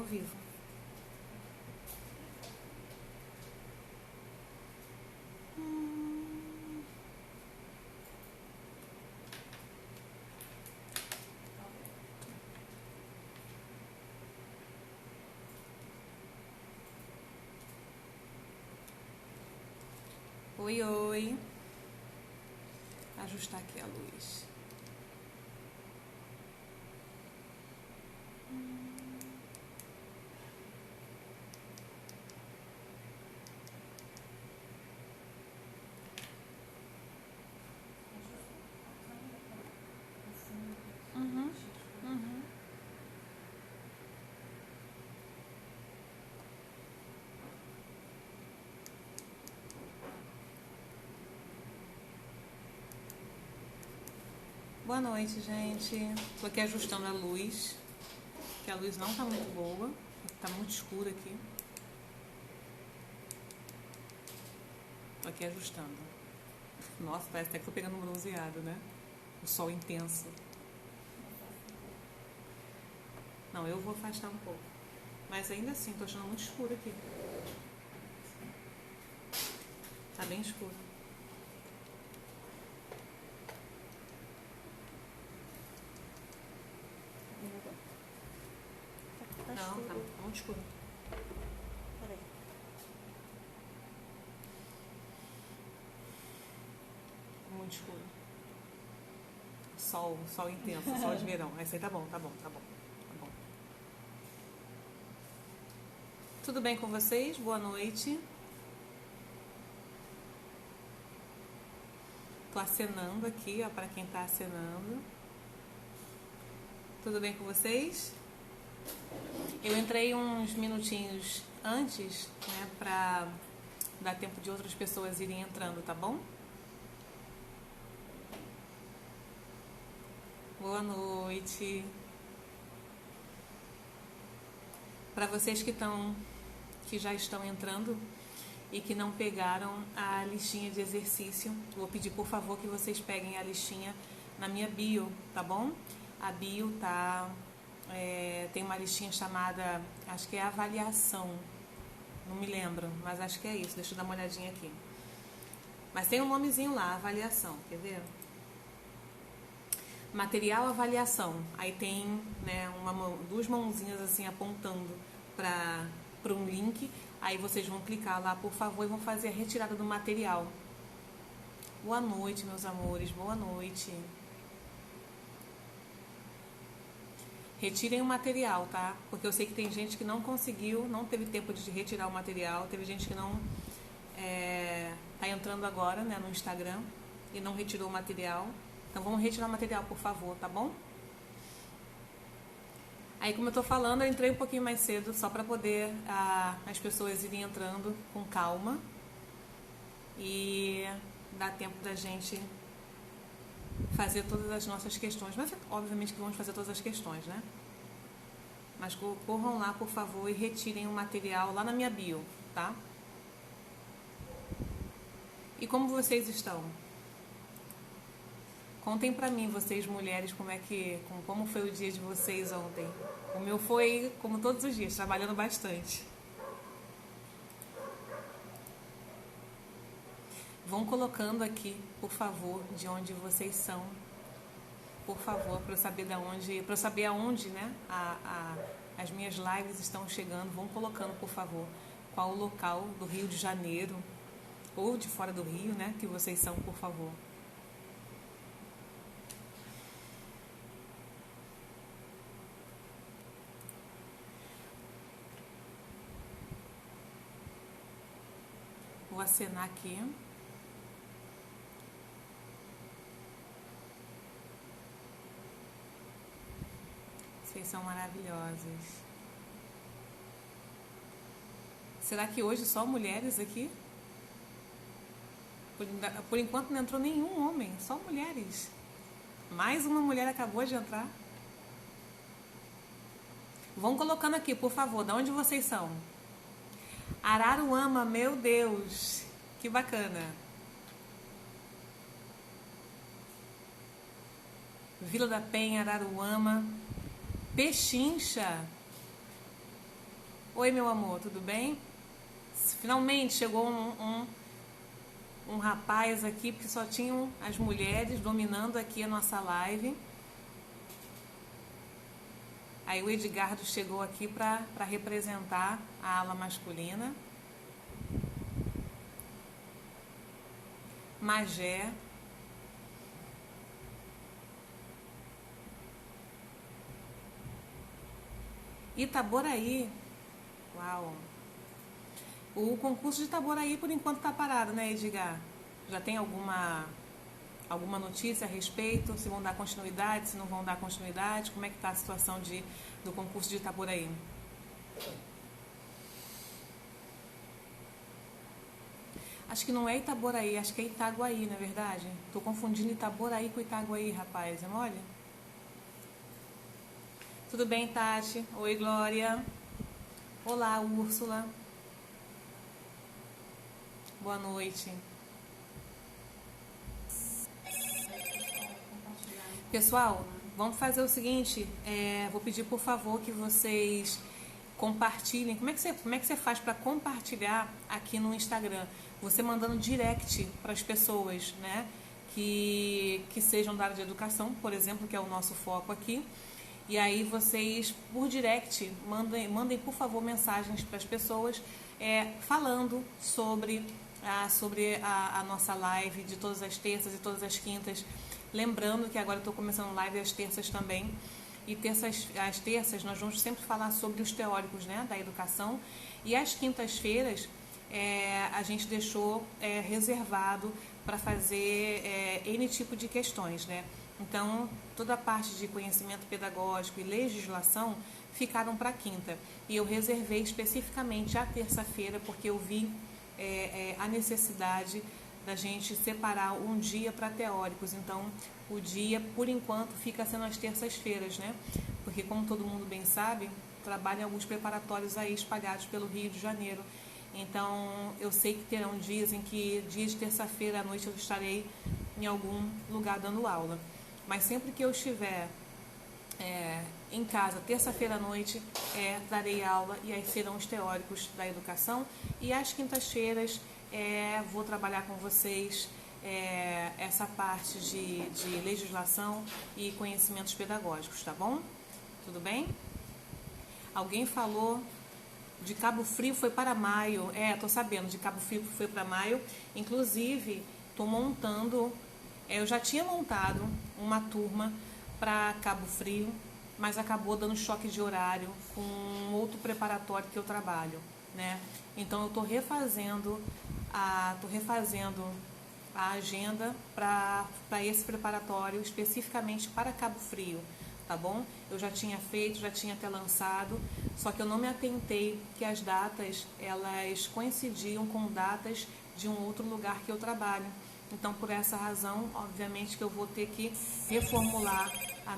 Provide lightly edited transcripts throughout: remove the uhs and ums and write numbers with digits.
vivo. Oi, oi. Ajustar aqui a luz. Boa noite, gente. Tô aqui ajustando a luz, que a luz não tá muito boa, tá muito escura aqui. Tô aqui ajustando. Nossa, parece até que tô pegando um bronzeado, né? O sol intenso. Não, eu vou afastar um pouco. Mas ainda assim, tô achando muito escuro aqui. Tá bem escuro. Não, tá muito escuro. Peraí. Muito escuro. Sol intenso, sol de verão. Esse aí tá bom. Tudo bem com vocês? Boa noite. Tô acenando aqui, ó, pra quem tá acenando. Tudo bem com vocês? Eu entrei uns minutinhos antes, né, pra dar tempo de outras pessoas irem entrando, tá bom? Boa noite. Para vocês que já estão entrando e que não pegaram a listinha de exercício, vou pedir por favor que vocês peguem a listinha na minha bio, tá bom? A bio tem uma listinha chamada, acho que é avaliação, não me lembro, mas acho que é isso, deixa eu dar uma olhadinha aqui. Mas tem um nomezinho lá, avaliação, quer ver? Material avaliação, aí tem, né, duas mãozinhas assim apontando para um link, aí vocês vão clicar lá, por favor, e vão fazer a retirada do material. Boa noite, meus amores, boa noite. Retirem o material, tá? Porque eu sei que tem gente que não conseguiu, não teve tempo de retirar o material, teve gente que não tá entrando agora, né, no Instagram e não retirou o material. Então vamos retirar o material, por favor, tá bom? Aí, como eu tô falando, eu entrei um pouquinho mais cedo, só para poder as pessoas irem entrando com calma e dar tempo da gente fazer todas as nossas questões. Mas, obviamente, que vamos fazer todas as questões, né? Mas corram lá, por favor, e retirem o material lá na minha bio, tá? E como vocês estão? Contem pra mim, vocês mulheres, como foi o dia de vocês ontem. O meu foi, como todos os dias, trabalhando bastante. Vão colocando aqui, por favor, de onde vocês são. Por favor, para eu saber para eu saber aonde, né, as minhas lives estão chegando. Vão colocando, por favor, qual o local do Rio de Janeiro ou de fora do Rio, né, que vocês são, por favor. Vou acenar aqui. Vocês são maravilhosas. Será que hoje só mulheres aqui? Por enquanto não entrou nenhum homem, só mulheres. Mais uma mulher acabou de entrar. Vão colocando aqui, por favor, de onde vocês são? Araruama, meu Deus, que bacana. Vila da Penha, Araruama. Pechincha. Oi, meu amor, tudo bem? Finalmente chegou um rapaz aqui, porque só tinham as mulheres dominando aqui a nossa live. Aí o Edgardo chegou aqui para representar a ala masculina. Magé. Itaboraí. Uau. O concurso de Itaboraí, por enquanto, está parado, né, Edgar? Já tem alguma notícia a respeito? Se vão dar continuidade, se não vão dar continuidade? Como é que está a situação do concurso de Itaboraí? Acho que não é Itaboraí, acho que é Itaguaí, na verdade. Estou confundindo Itaboraí com Itaguaí, rapaz. É mole? Tudo bem, Tati? Oi, Glória. Olá, Úrsula. Boa noite. Pessoal, vamos fazer o seguinte. Vou pedir, por favor, que vocês compartilhem. Como é que você faz para compartilhar aqui no Instagram? Você mandando direct para as pessoas, né? Que sejam da área de educação, por exemplo, que é o nosso foco aqui. E aí vocês, por direct, mandem por favor, mensagens para as pessoas falando sobre a nossa live de todas as terças e todas as quintas. Lembrando que agora eu estou começando live às terças também. E às terças nós vamos sempre falar sobre os teóricos, né, da educação. E às quintas-feiras a gente deixou reservado para fazer N tipo de questões, né? Então, toda a parte de conhecimento pedagógico e legislação ficaram para quinta. E eu reservei especificamente a terça-feira, porque eu vi a necessidade da gente separar um dia para teóricos. Então, o dia, por enquanto, fica sendo as terças-feiras, né? Porque, como todo mundo bem sabe, trabalham alguns preparatórios aí espalhados pelo Rio de Janeiro. Então, eu sei que terão dias de terça-feira à noite eu estarei em algum lugar dando aula. Mas sempre que eu estiver em casa, terça-feira à noite, darei aula e aí serão os teóricos da educação. E às quintas-feiras vou trabalhar com vocês essa parte de legislação e conhecimentos pedagógicos, tá bom? Tudo bem? Alguém falou de Cabo Frio foi para maio. Tô sabendo, de Cabo Frio foi para maio. Inclusive, estou montando... eu já tinha montado uma turma para Cabo Frio, mas acabou dando choque de horário com outro preparatório que eu trabalho, né? Então, eu estou refazendo a agenda para esse preparatório especificamente para Cabo Frio, tá bom? Eu já tinha feito, já tinha até lançado, só que eu não me atentei que as datas, elas coincidiam com datas de um outro lugar que eu trabalho. Então, por essa razão, obviamente que eu vou ter que reformular a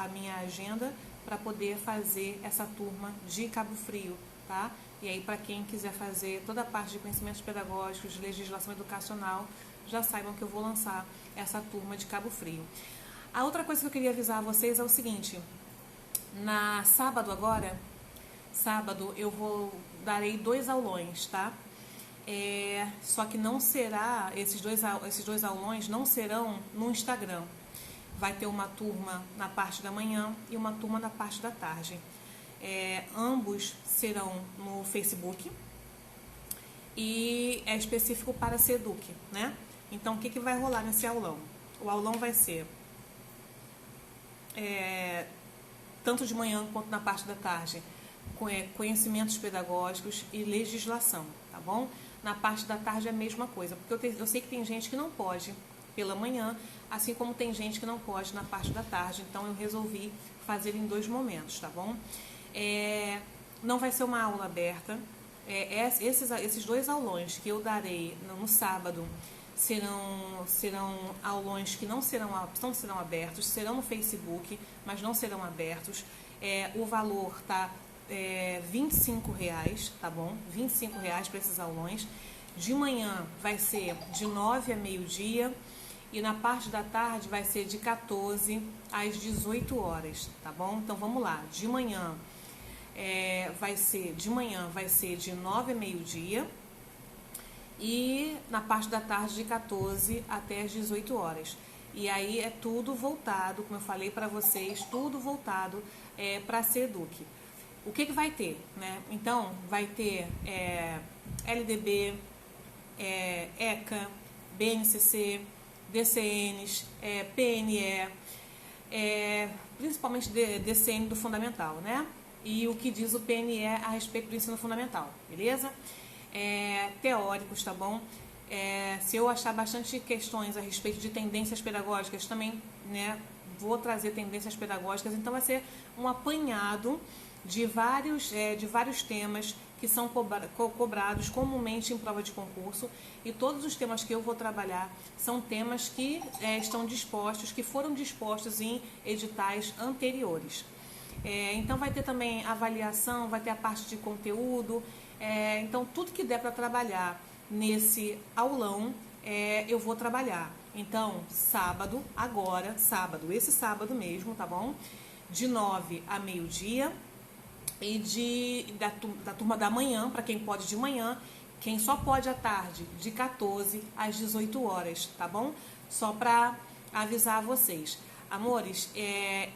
minha agenda para poder fazer essa turma de Cabo Frio, tá? E aí, para quem quiser fazer toda a parte de conhecimentos pedagógicos, de legislação educacional, já saibam que eu vou lançar essa turma de Cabo Frio. A outra coisa que eu queria avisar a vocês é o seguinte: na sábado eu darei 2 aulões, tá? Só que não será, esses dois aulões não serão no Instagram. Vai ter uma turma na parte da manhã e uma turma na parte da tarde. Ambos serão no Facebook e é específico para Seduc, né? Então, o que vai rolar nesse aulão? O aulão vai ser tanto de manhã quanto na parte da tarde, conhecimentos pedagógicos e legislação, tá bom? Na parte da tarde é a mesma coisa, porque eu sei que tem gente que não pode pela manhã, assim como tem gente que não pode na parte da tarde, então eu resolvi fazer em 2 momentos, tá bom? Não vai ser uma aula aberta, esses 2 aulões que eu darei no sábado serão aulões que não serão abertos, serão no Facebook, mas não serão abertos. O valor tá R$25, tá bom? R$25 para esses aulões. De manhã vai ser de 9 a meio-dia e na parte da tarde vai ser de 14 às 18 horas, tá bom? Então vamos lá. De manhã vai ser de manhã, vai ser de 9 a meio-dia. E na parte da tarde de 14 até as 18 horas. E aí é tudo voltado, como eu falei para vocês, tudo voltado para a Seduc. O que vai ter, né? Então, vai ter LDB, ECA, BNCC, DCNs, PNE, principalmente DCN do Fundamental, né? E o que diz o PNE a respeito do ensino fundamental, beleza? Teóricos, tá bom? Se eu achar bastante questões a respeito de tendências pedagógicas, também, né, vou trazer tendências pedagógicas, então vai ser um apanhado de vários temas que são cobrados comumente em prova de concurso, e todos os temas que eu vou trabalhar são temas que estão dispostos, que foram dispostos em editais anteriores. Então vai ter também avaliação, vai ter a parte de conteúdo, então tudo que der para trabalhar nesse aulão eu vou trabalhar. Então sábado, esse sábado mesmo, tá bom? De 9 a meio-dia, e da turma da manhã, para quem pode de manhã, quem só pode à tarde, de 14 às 18 horas, tá bom? Só para avisar vocês. Amores,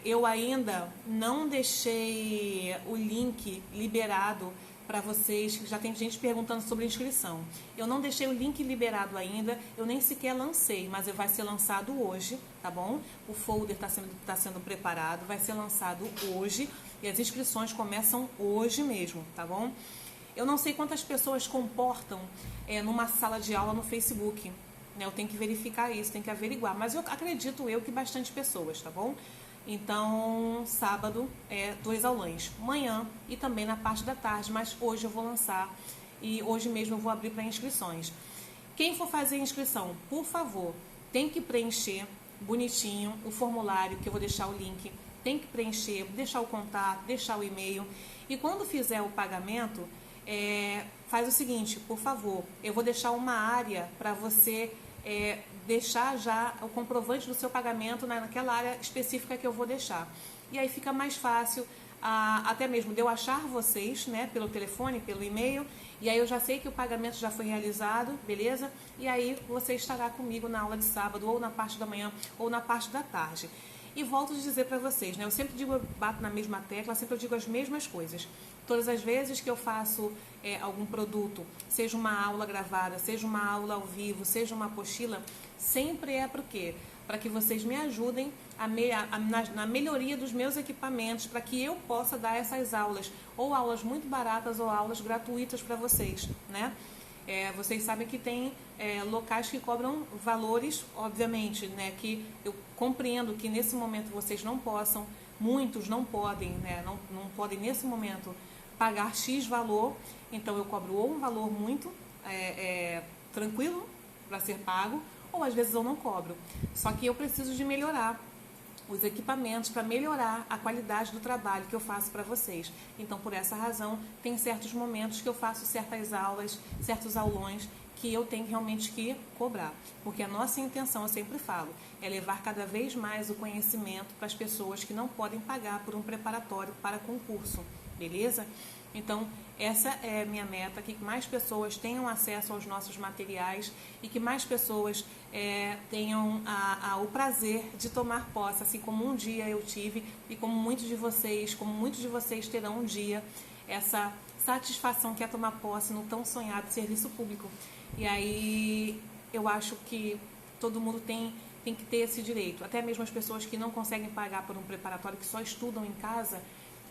eu ainda não deixei o link liberado para vocês, já tem gente perguntando sobre inscrição. Eu não deixei o link liberado ainda, eu nem sequer lancei, mas vai ser lançado hoje, tá bom? O folder tá sendo preparado, vai ser lançado hoje, e as inscrições começam hoje mesmo, tá bom? Eu não sei quantas pessoas comportam numa sala de aula no Facebook, né? Eu tenho que verificar isso, tenho que averiguar, mas eu acredito que bastante pessoas, tá bom? Então, sábado 2 aulões, manhã e também na parte da tarde, mas hoje eu vou lançar e hoje mesmo eu vou abrir para inscrições. Quem for fazer inscrição, por favor, tem que preencher bonitinho o formulário, que eu vou deixar o link, tem que preencher, deixar o contato, deixar o e-mail, e quando fizer o pagamento, faz o seguinte, por favor, eu vou deixar uma área para você deixar já o comprovante do seu pagamento naquela área específica que eu vou deixar. E aí fica mais fácil, até mesmo de eu achar vocês, né, pelo telefone, pelo e-mail, e aí eu já sei que o pagamento já foi realizado, beleza? E aí você estará comigo na aula de sábado, ou na parte da manhã, ou na parte da tarde. E volto a dizer para vocês, né, eu sempre digo, eu bato na mesma tecla, sempre eu digo as mesmas coisas. Todas as vezes que eu faço algum produto, seja uma aula gravada, seja uma aula ao vivo, seja uma apostila, sempre para o quê? Para que vocês me ajudem na melhoria dos meus equipamentos, para que eu possa dar essas aulas, ou aulas muito baratas ou aulas gratuitas para vocês, né? Vocês sabem que tem locais que cobram valores, obviamente, né? Que eu compreendo que nesse momento vocês não possam, muitos não podem, né? Não podem nesse momento pagar X valor, então eu cobro ou um valor muito tranquilo para ser pago, ou às vezes eu não cobro. Só que eu preciso de melhorar os equipamentos para melhorar a qualidade do trabalho que eu faço para vocês. Então, por essa razão, tem certos momentos que eu faço certas aulas, certos aulões que eu tenho realmente que cobrar. Porque a nossa intenção, eu sempre falo, é levar cada vez mais o conhecimento para as pessoas que não podem pagar por um preparatório para concurso, beleza? Então, essa é a minha meta, que mais pessoas tenham acesso aos nossos materiais e que mais pessoas tenham o prazer de tomar posse, assim como um dia eu tive e como muitos de vocês terão um dia, essa satisfação que é tomar posse no tão sonhado serviço público. E aí eu acho que todo mundo tem que ter esse direito, até mesmo as pessoas que não conseguem pagar por um preparatório, que só estudam em casa,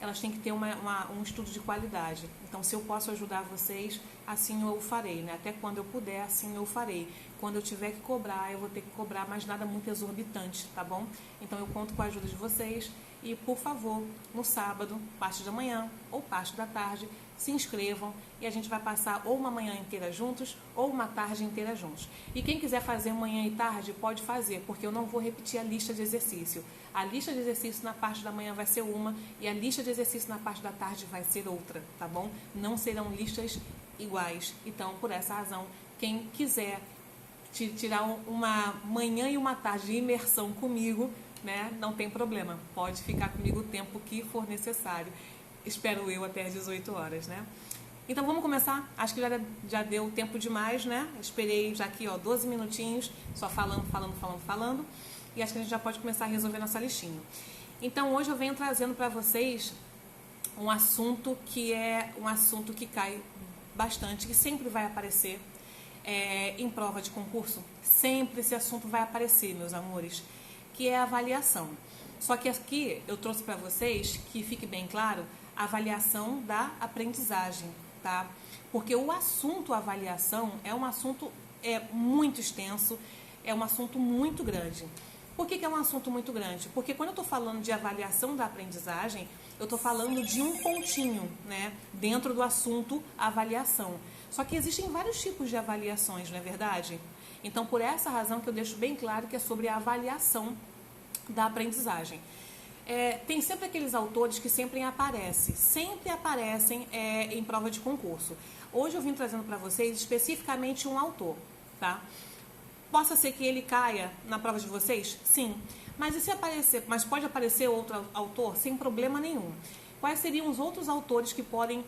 elas têm que ter um estudo de qualidade. Então, se eu posso ajudar vocês, assim eu o farei, né? Até quando eu puder, assim eu o farei. Quando eu tiver que cobrar, eu vou ter que cobrar, mas nada muito exorbitante, tá bom? Então, eu conto com a ajuda de vocês e, por favor, no sábado, parte da manhã ou parte da tarde, se inscrevam e a gente vai passar ou uma manhã inteira juntos ou uma tarde inteira juntos. E quem quiser fazer manhã e tarde, pode fazer, porque eu não vou repetir a lista de exercício. A lista de exercício na parte da manhã vai ser uma e a lista de exercício na parte da tarde vai ser outra, tá bom? Não serão listas iguais. Então, por essa razão, quem quiser tirar uma manhã e uma tarde de imersão comigo, né, não tem problema. Pode ficar comigo o tempo que for necessário. espero eu, até às 18 horas, né? Então vamos começar. Acho que já deu tempo demais, né? Esperei já aqui, 12 minutinhos, só falando. E acho que a gente já pode começar a resolver nossa listinha. Então hoje eu venho trazendo para vocês um assunto que é um assunto que cai bastante, que sempre vai aparecer em prova de concurso. Sempre esse assunto vai aparecer, meus amores, que é a avaliação. Só que aqui eu trouxe para vocês, que fique bem claro, a avaliação da aprendizagem, tá? Porque o assunto avaliação é um assunto muito extenso, é um assunto muito grande. Por que é um assunto muito grande? Porque quando eu estou falando de avaliação da aprendizagem, eu estou falando de um pontinho, né, dentro do assunto avaliação. Só que existem vários tipos de avaliações, não é verdade? Então, por essa razão que eu deixo bem claro que é sobre a avaliação da aprendizagem. Tem sempre aqueles autores que sempre aparecem em prova de concurso. Hoje eu vim trazendo para vocês especificamente um autor, tá? Possa ser que ele caia na prova de vocês? Sim. Mas e se aparecer? Mas pode aparecer outro autor sem problema nenhum. Quais seriam os outros autores que podem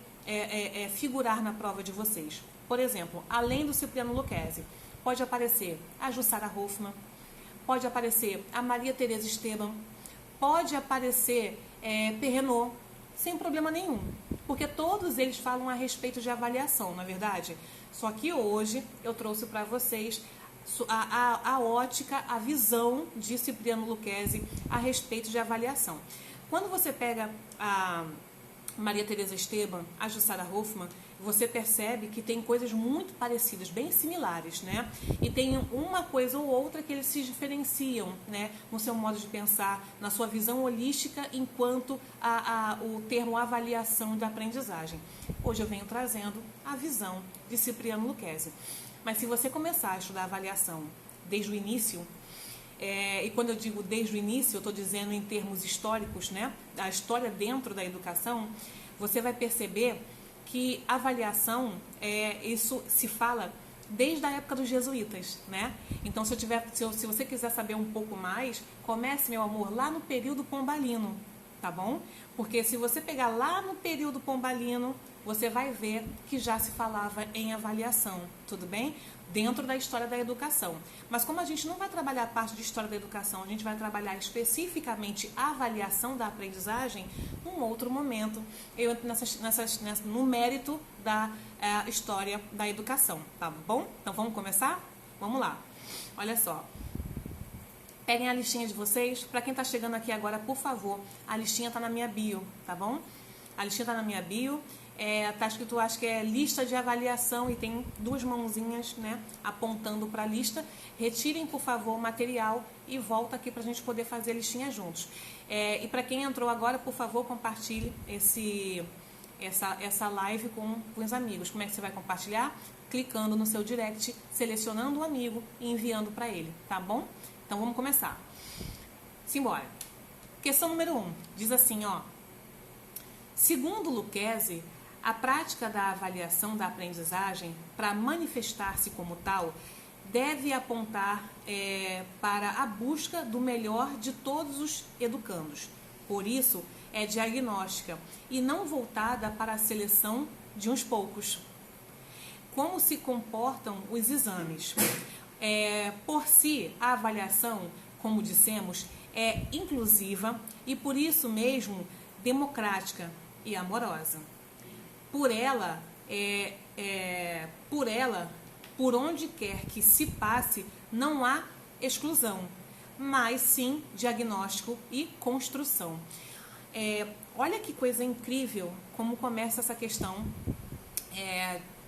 figurar na prova de vocês? Por exemplo, além do Cipriano Lucchesi, pode aparecer a Jussara Hoffmann, pode aparecer a Maria Tereza Esteban, pode aparecer Perrenot, sem problema nenhum. Porque todos eles falam a respeito de avaliação, não é verdade? Só que hoje eu trouxe para vocês a ótica, a visão de Cipriano Lucchesi a respeito de avaliação. Quando você pega a Maria Tereza Esteban, a Jussara Hoffmann, você percebe que tem coisas muito parecidas, bem similares, né? E tem uma coisa ou outra que eles se diferenciam, né? No seu modo de pensar, na sua visão holística, enquanto o termo avaliação da aprendizagem. Hoje eu venho trazendo a visão de Cipriano Lucchesi. Mas se você começar a estudar avaliação desde o início, e quando eu digo desde o início, eu estou dizendo em termos históricos, né? A história dentro da educação, você vai perceber que avaliação, isso se fala desde a época dos jesuítas, né? Então, se você quiser saber um pouco mais, comece, meu amor, lá no período pombalino, tá bom? Porque se você pegar lá no período pombalino, você vai ver que já se falava em avaliação, tudo bem? Dentro da história da educação. Mas como a gente não vai trabalhar a parte de história da educação, a gente vai trabalhar especificamente a avaliação da aprendizagem, num outro momento, eu entro no mérito da história da educação, tá bom? Então vamos começar? Vamos lá. Olha só. Peguem a listinha de vocês. Para quem está chegando aqui agora, por favor, a listinha está na minha bio, tá bom? A listinha está na minha bio. Tá escrito, acho que é lista de avaliação e tem duas mãozinhas, né, apontando para a lista. Retirem, por favor, o material e volta aqui para a gente poder fazer a listinha juntos. E para quem entrou agora, por favor, compartilhe essa live com os amigos. Como é que você vai compartilhar? Clicando no seu direct, selecionando o amigo e enviando para ele, tá bom? Então vamos começar. Simbora. Questão número 1. Diz assim, ó. Segundo Lucchesi, a prática da avaliação da aprendizagem, para manifestar-se como tal, deve apontar para a busca do melhor de todos os educandos. Por isso, é diagnóstica e não voltada para a seleção de uns poucos. Como se comportam os exames? Por si, a avaliação, como dissemos, é inclusiva e, por isso mesmo, democrática e amorosa. Por ela, por onde quer que se passe, não há exclusão, mas sim diagnóstico e construção. Olha que coisa incrível como começa essa questão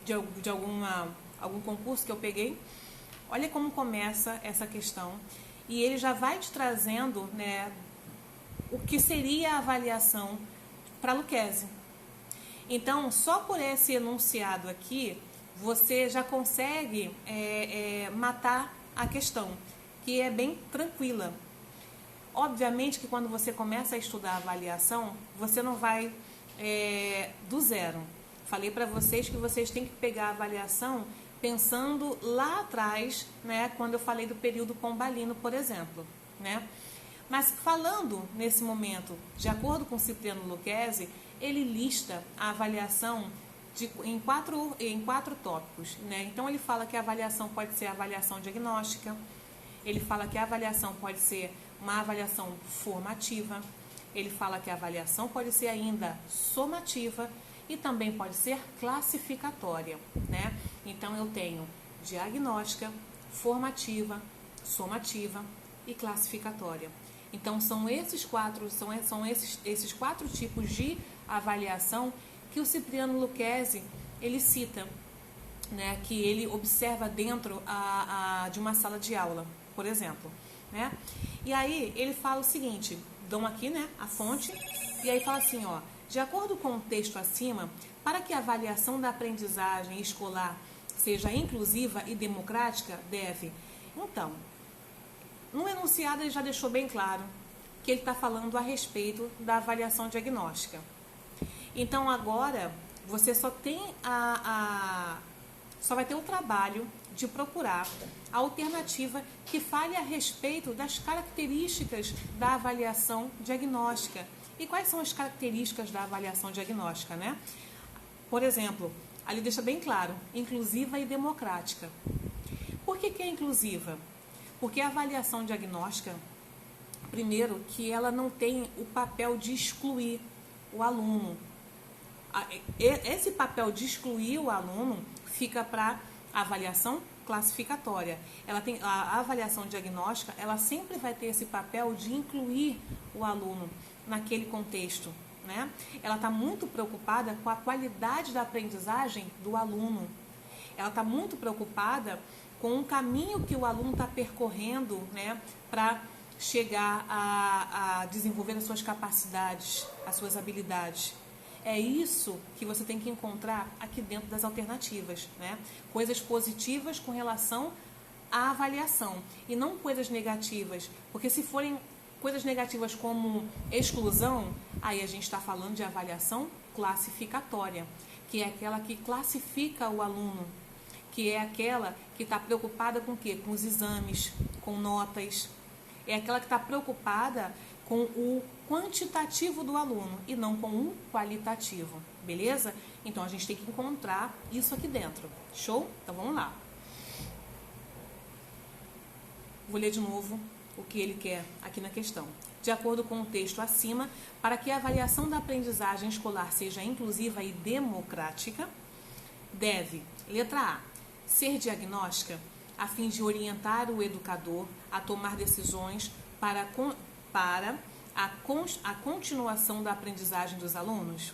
de algum concurso que eu peguei. Olha como começa essa questão. E ele já vai te trazendo, né, o que seria a avaliação para Lucchesi. Então, só por esse enunciado aqui, você já consegue matar a questão, que é bem tranquila. Obviamente que quando você começa a estudar a avaliação, você não vai do zero. Falei para vocês que vocês têm que pegar a avaliação pensando lá atrás, né, quando eu falei do período pombalino, por exemplo, né? Mas falando nesse momento, de acordo com Cipriano Lucchesi, ele lista a avaliação em quatro tópicos, né? Então ele fala que a avaliação pode ser a avaliação diagnóstica, ele fala que a avaliação pode ser uma avaliação formativa, ele fala que a avaliação pode ser ainda somativa e também pode ser classificatória, né? Então eu tenho diagnóstica, formativa, somativa e classificatória. Então são esses quatro tipos de avaliação que o Cipriano Lucchesi ele cita, né? Que ele observa dentro de uma sala de aula, por exemplo, né? E aí ele fala o seguinte, dão aqui, né, a fonte, e aí fala assim, ó, de acordo com o texto acima, para que a avaliação da aprendizagem escolar seja inclusiva e democrática, deve. Então, no enunciado ele já deixou bem claro que ele está falando a respeito da avaliação diagnóstica. Então agora você só tem só vai ter o trabalho de procurar a alternativa que fale a respeito das características da avaliação diagnóstica. E quais são as características da avaliação diagnóstica, né? Por exemplo, ali deixa bem claro, inclusiva e democrática. Por que é inclusiva? Porque a avaliação diagnóstica, primeiro, que ela não tem o papel de excluir o aluno. Esse papel de excluir o aluno fica para a avaliação classificatória. A avaliação diagnóstica, ela sempre vai ter esse papel de incluir o aluno naquele contexto, né? Ela está muito preocupada com a qualidade da aprendizagem do aluno. Ela está muito preocupada com o caminho que o aluno está percorrendo, né, para chegar a desenvolver as suas capacidades, as suas habilidades. É isso que você tem que encontrar aqui dentro das alternativas, né? Coisas positivas com relação à avaliação e não coisas negativas, porque se forem coisas negativas como exclusão, aí a gente está falando de avaliação classificatória, que é aquela que classifica o aluno, que é aquela que está preocupada com o quê? Com os exames, com notas, é aquela que está preocupada com o quantitativo do aluno e não com o qualitativo, beleza? Então a gente tem que encontrar isso aqui dentro, show? Então vamos lá. Vou ler de novo o que ele quer aqui na questão. De acordo com o texto acima, para que a avaliação da aprendizagem escolar seja inclusiva e democrática, deve, letra A, ser diagnóstica, a fim de orientar o educador a tomar decisões para a continuação da aprendizagem dos alunos?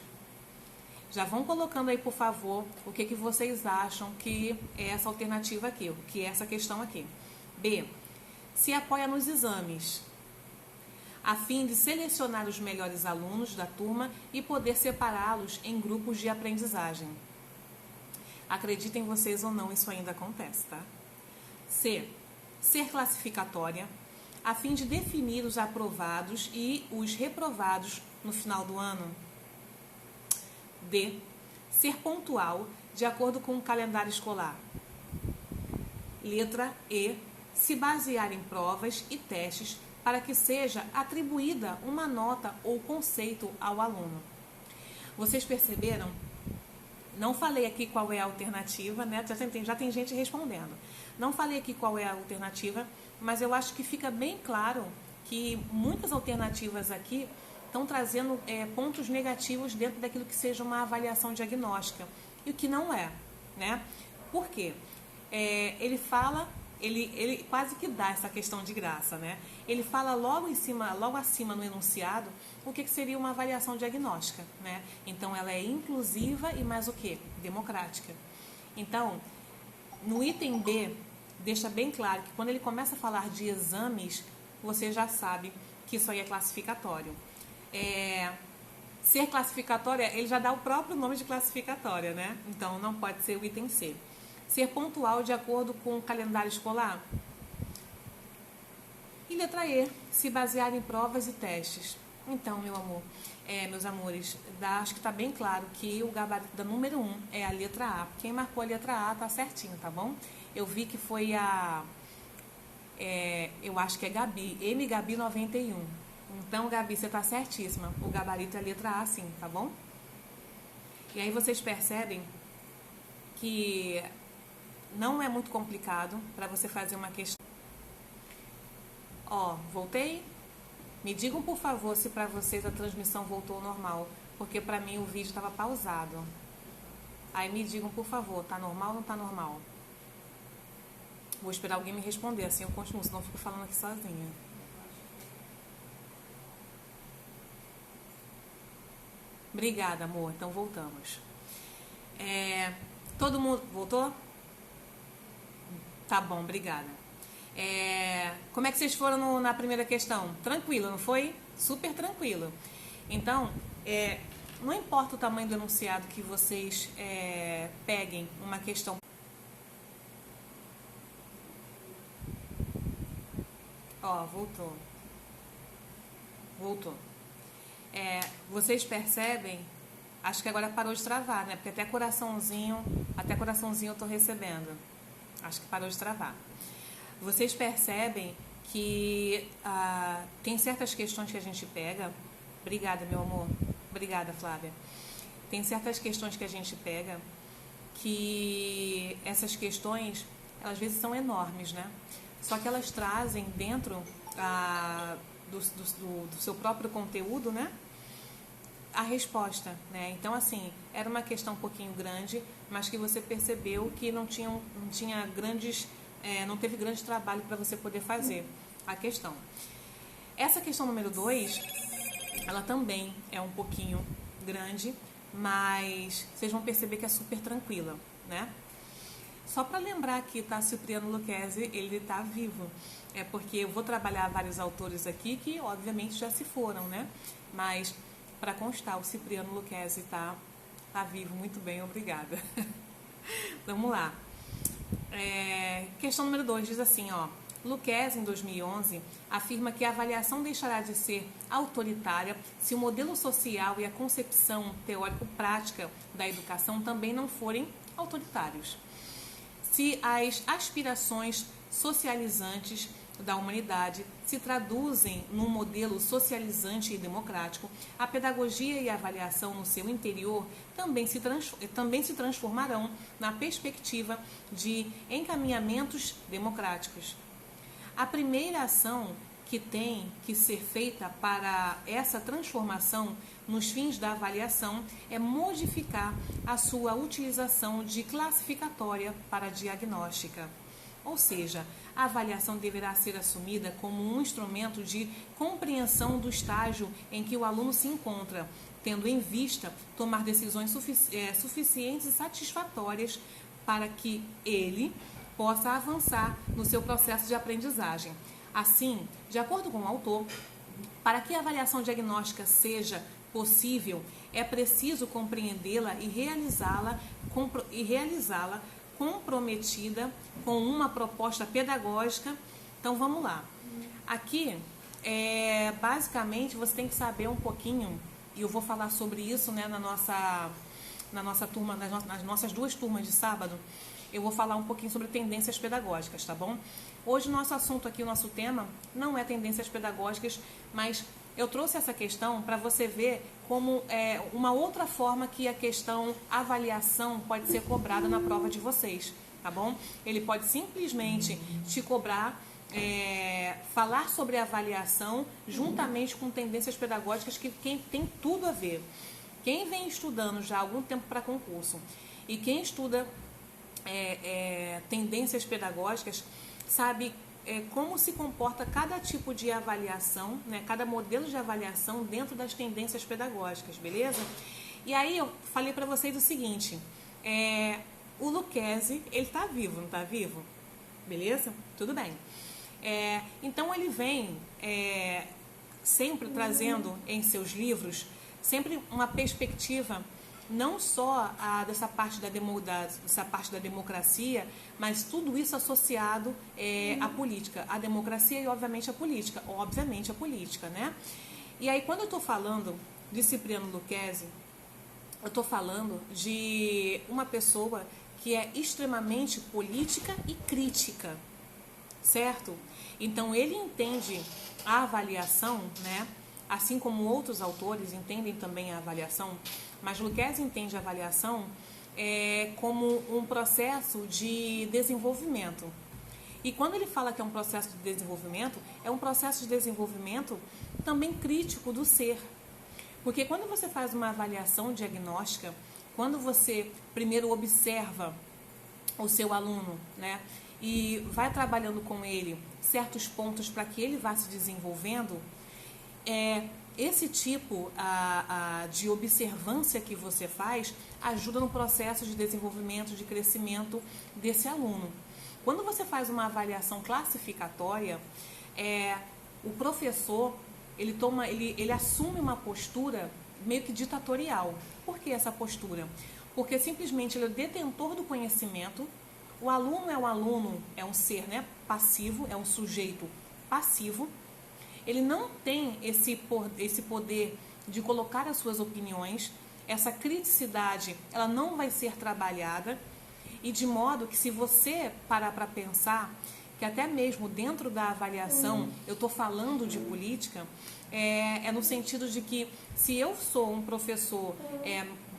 Já vão colocando aí, por favor, o que vocês acham que é essa alternativa aqui, o que é essa questão aqui. B, se apoia nos exames, a fim de selecionar os melhores alunos da turma e poder separá-los em grupos de aprendizagem. Acreditem vocês ou não, isso ainda acontece, tá? C, ser classificatória, a fim de definir os aprovados e os reprovados no final do ano. D, ser pontual, de acordo com o calendário escolar. Letra E, se basear em provas e testes para que seja atribuída uma nota ou conceito ao aluno. Vocês perceberam? Não falei aqui qual é a alternativa, né? Já tem gente respondendo. Não falei aqui qual é a alternativa, mas eu acho que fica bem claro que muitas alternativas aqui estão trazendo pontos negativos dentro daquilo que seja uma avaliação diagnóstica, e o que não é, né? Por quê? Ele fala, ele quase que dá essa questão de graça, né? Ele fala logo acima no enunciado o que seria uma avaliação diagnóstica, né? Então ela é inclusiva e mais o quê? Democrática. Então, no item B, deixa bem claro que quando ele começa a falar de exames, você já sabe que isso aí é classificatório. Ser classificatória, ele já dá o próprio nome de classificatória, né? Então não pode ser o item C. Ser pontual de acordo com o calendário escolar. E letra E, se basear em provas e testes. Então, meus amores, acho que está bem claro que o gabarito da número 1 é a letra A. Quem marcou a letra A está certinho, tá bom? Eu vi que foi eu acho que é Gabi, Gabi 91. Então, Gabi, você está certíssima. O gabarito é a letra A, sim, tá bom? E aí vocês percebem que não é muito complicado para você fazer uma questão. Ó, voltei? Me digam, por favor, se para vocês a transmissão voltou ao normal, porque para mim o vídeo estava pausado. Aí me digam, por favor, tá normal ou não tá normal? Vou esperar alguém me responder, assim eu continuo, senão eu fico falando aqui sozinha. Obrigada, amor. Então voltamos. Todo mundo voltou? Tá bom, obrigada. Como é que vocês foram na primeira questão? Tranquilo, não foi? Super tranquilo. Então, não importa o tamanho do enunciado que vocês peguem uma questão. Ó, voltou. Vocês percebem? Acho que agora parou de travar, né? Porque até coraçãozinho eu tô recebendo. Acho que parou de travar. Vocês percebem que tem certas questões que a gente pega. Obrigada, meu amor. Obrigada, Flávia. Tem certas questões que a gente pega que essas questões, elas às vezes são enormes, né? Só que elas trazem dentro do seu próprio conteúdo, né? A resposta, né? Então, assim, era uma questão um pouquinho grande, mas que você percebeu que não teve grande trabalho para você poder fazer a questão. Essa questão número 2, ela também é um pouquinho grande, mas vocês vão perceber que é super tranquila, né? Só para lembrar aqui, tá? Cipriano Lucchesi, ele está vivo. É porque eu vou trabalhar vários autores aqui que, obviamente, já se foram, né? Mas, para constar, o Cipriano Lucchesi tá vivo. Muito bem, obrigada. Vamos lá. Questão número 2 diz assim, ó. Lucchesi, em 2011, afirma que a avaliação deixará de ser autoritária se o modelo social e a concepção teórico-prática da educação também não forem autoritários. Se as aspirações socializantes da humanidade se traduzem num modelo socializante e democrático, a pedagogia e a avaliação no seu interior também se transformarão na perspectiva de encaminhamentos democráticos. A primeira ação que tem que ser feita para essa transformação nos fins da avaliação é modificar a sua utilização de classificatória para diagnóstica. Ou seja, a avaliação deverá ser assumida como um instrumento de compreensão do estágio em que o aluno se encontra, tendo em vista tomar decisões suficientes e satisfatórias para que ele possa avançar no seu processo de aprendizagem. Assim, de acordo com o autor, para que a avaliação diagnóstica seja possível, é preciso compreendê-la e realizá-la comprometida com uma proposta pedagógica. Então, vamos lá. Aqui, basicamente, você tem que saber um pouquinho, e eu vou falar sobre isso, né, na nossa turma, nas nossas 2 turmas de sábado, eu vou falar um pouquinho sobre tendências pedagógicas, tá bom? Hoje o nosso assunto aqui, o nosso tema, não é tendências pedagógicas, mas eu trouxe essa questão para você ver como uma outra forma que a questão avaliação pode ser cobrada na prova de vocês, tá bom? Ele pode simplesmente te cobrar, falar sobre avaliação juntamente com tendências pedagógicas que tem tudo a ver. Quem vem estudando já há algum tempo para concurso e quem estuda tendências pedagógicas sabe como se comporta cada tipo de avaliação, né, cada modelo de avaliação dentro das tendências pedagógicas, beleza? E aí eu falei para vocês o seguinte, o Lucchesi, ele está vivo, não está vivo? Beleza? Tudo bem. Então ele vem sempre trazendo em seus livros sempre uma perspectiva não só dessa parte da democracia, mas tudo isso associado à política, à democracia e obviamente à política, né? E aí quando eu estou falando de Cipriano Lucchesi, eu estou falando de uma pessoa que é extremamente política e crítica. certo? Então ele entende a avaliação, né? Assim como outros autores entendem também a avaliação, mas Luquezzi entende a avaliação como um processo de desenvolvimento. E quando ele fala que é um processo de desenvolvimento, é um processo de desenvolvimento também crítico do ser. Porque quando você faz uma avaliação diagnóstica, quando você primeiro observa o seu aluno, né, e vai trabalhando com ele certos pontos para que ele vá se desenvolvendo, esse tipo de observância que você faz ajuda no processo de desenvolvimento, de crescimento desse aluno. Quando você faz uma avaliação classificatória, o professor ele assume uma postura meio que ditatorial. Por que essa postura? Porque simplesmente ele é o detentor do conhecimento. O aluno é um ser, né, passivo, é um sujeito passivo. Ele não tem esse poder de colocar as suas opiniões. Essa criticidade, ela não vai ser trabalhada. E de modo que, se você parar para pensar, que até mesmo dentro da avaliação, eu estou falando de política, no sentido de que, se eu sou um professor